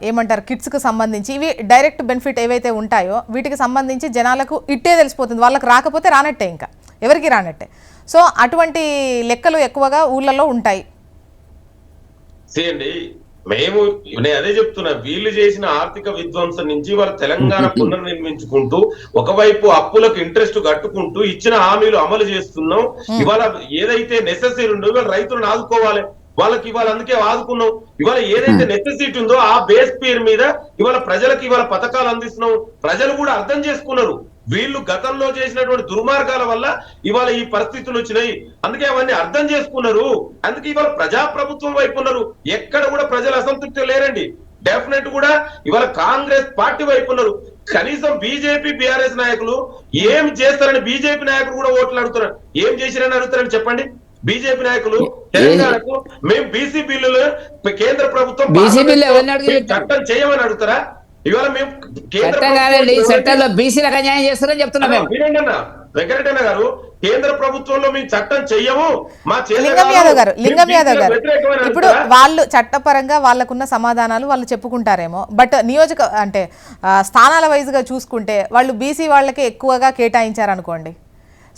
S1: ఏమంటారు, కిడ్స్కి సంబంధించి ఇవి డైరెక్ట్ బెనిఫిట్ ఏవైతే ఉంటాయో వీటికి సంబంధించి జనాలకు ఇట్టే తెలిసిపోతుంది, వాళ్ళకి రాకపోతే రానట్టే, ఇంకా ఎవరికి రానట్టే. సో అటువంటి లెక్కలు ఎక్కువగా ఊళ్ళలో ఉంటాయి.
S3: నేను అదే చెప్తున్నా, వీళ్ళు చేసిన ఆర్థిక విధ్వంసం నుంచి వాళ్ళ తెలంగాణ పునర్నిర్మించుకుంటూ ఒకవైపు అప్పులకు ఇంట్రెస్ట్ కట్టుకుంటూ ఇచ్చిన హామీలు అమలు చేస్తున్నాం. ఇవాళ ఏదైతే నెసెసరీ ఉందో ఇవాళ రైతులను ఆదుకోవాలి, వాళ్ళకి ఇవాళ అందుకే ఆదుకున్నాం. ఇవాళ ఏదైతే నెసెసిటీ ఉందో ఆ బేస్ పేరు మీద ఇవాళ ప్రజలకు ఇవాళ పథకాలు అందిస్తున్నాం. ప్రజలు కూడా అర్థం చేసుకున్నారు, వీళ్ళు గతంలో చేసినటువంటి దుర్మార్గాల వల్ల ఇవాళ ఈ పరిస్థితులు వచ్చినాయి, అందుకే అవన్నీ అర్థం చేసుకున్నారు. అందుకే ఇవాళ ప్రజా ప్రభుత్వం వైపు ఉన్నారు. ఎక్కడ కూడా ప్రజలు అసంతృప్తి లేరండి. డెఫినెట్ కూడా ఇవాళ కాంగ్రెస్ పార్టీ వైపు ఉన్నారు. కనీసం బీజేపీ బీఆర్ఎస్ నాయకులు ఏం చేస్తారని బీజేపీ నాయకులు కూడా ఓట్లు అడుగుతున్నారు. ఏం చేసిరని అడుగుతారని చెప్పండి. బీజేపీ నాయకులు తెలంగాణకు మేము బీసీ బిల్లులు కేంద్ర ప్రభుత్వం చట్టం చేయమని అడుగుతారా? ఇవాళ మేము
S2: చట్టాల్లో బీసీలకు అన్యాయం చేస్తారని చెప్తున్నాం.
S3: వెంకటరమణ గారు, కేంద్ర ప్రభుత్వంలో మేము చట్టం చెయ్యము.
S1: లింగం యాదవ్ గారు ఇప్పుడు వాళ్ళు చట్టపరంగా వాళ్ళకున్న సమాధానాలు వాళ్ళు చెప్పుకుంటారేమో, బట్ అంటే స్థానాల వైజ్గా చూసుకుంటే వాళ్ళు బీసీ వాళ్ళకి ఎక్కువగా కేటాయించారనుకోండి.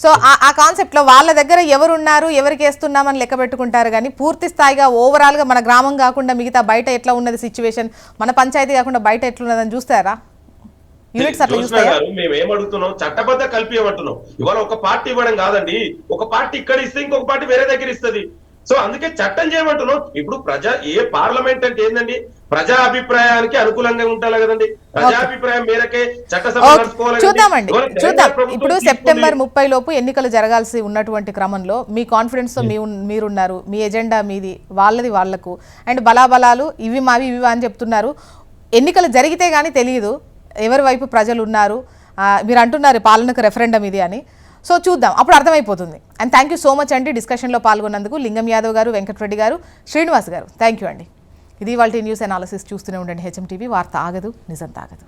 S1: సో ఆ కాన్సెప్ట్లో వాళ్ళ దగ్గర ఎవరున్నారు, ఎవరికి వేస్తున్నామని లెక్క పెట్టుకుంటారు. కానీ పూర్తి స్థాయిగా ఓవరాల్గా మన గ్రామం కాకుండా మిగతా బయట ఎట్లా ఉన్నది సిచ్యువేషన్, మన పంచాయతీ కాకుండా బయట ఎట్లున్నదని చూస్తారా? యూనిట్స్ అట్లా చూస్తారా?
S3: మేము ఏమడుగుతున్నాం, చట్టబద్ధ కల్పించమంటున్నాం. ఇవాళ ఒక పార్టీ ఇవ్వడం కాదండి, ఒక పార్టీ ఇక్కడ ఇస్తే ఇంకొక పార్టీ వేరే దగ్గర ఇస్తుంది. సో అందుకే చట్టం చేయమంటున్నాం. ఇప్పుడు పార్లమెంట్ అంటే ఏందండి, ప్రజా అభిప్రాయానికి అనుకూలంగా ఉండాలి కదండి. ప్రజాభిప్రాయం మేరకే చట్టసభ నడుచుకోవాలి.
S1: చూద్దాం. ఇప్పుడు సెప్టెంబర్ 30 లోపు ఎన్నికలు జరగాల్సి ఉన్నటువంటి క్రమంలో మీ కాన్ఫిడెన్స్ తో మీరున్నారు, మీ ఎజెండా మీది, వాళ్ళది వాళ్లకు, అండ్ బలాబలాలు ఇవి మావి ఇవి అని చెప్తున్నారు. ఎన్నికలు జరిగితే గానీ తెలియదు ఎవరి వైపు ప్రజలు ఉన్నారు. మీరు అంటున్నారు పాలనకు రెఫరెండం ఇది అని. సో చూద్దాం, అప్పుడు అర్థమైపోతుంది. And thank you so much అండి డిస్కషన్లో పాల్గొన్నందుకు. లింగం యాదవ్ గారు, వెంకటరెడ్డి గారు, శ్రీనివాస్ గారు, థ్యాంక్ యూ అండి. ఇది వాళ్ళ న్యూస్ అనాలిసిస్. చూస్తూనే ఉండండి హెచ్ఎం టీవీ. వార్త ఆగదు, నిజం తాగదు.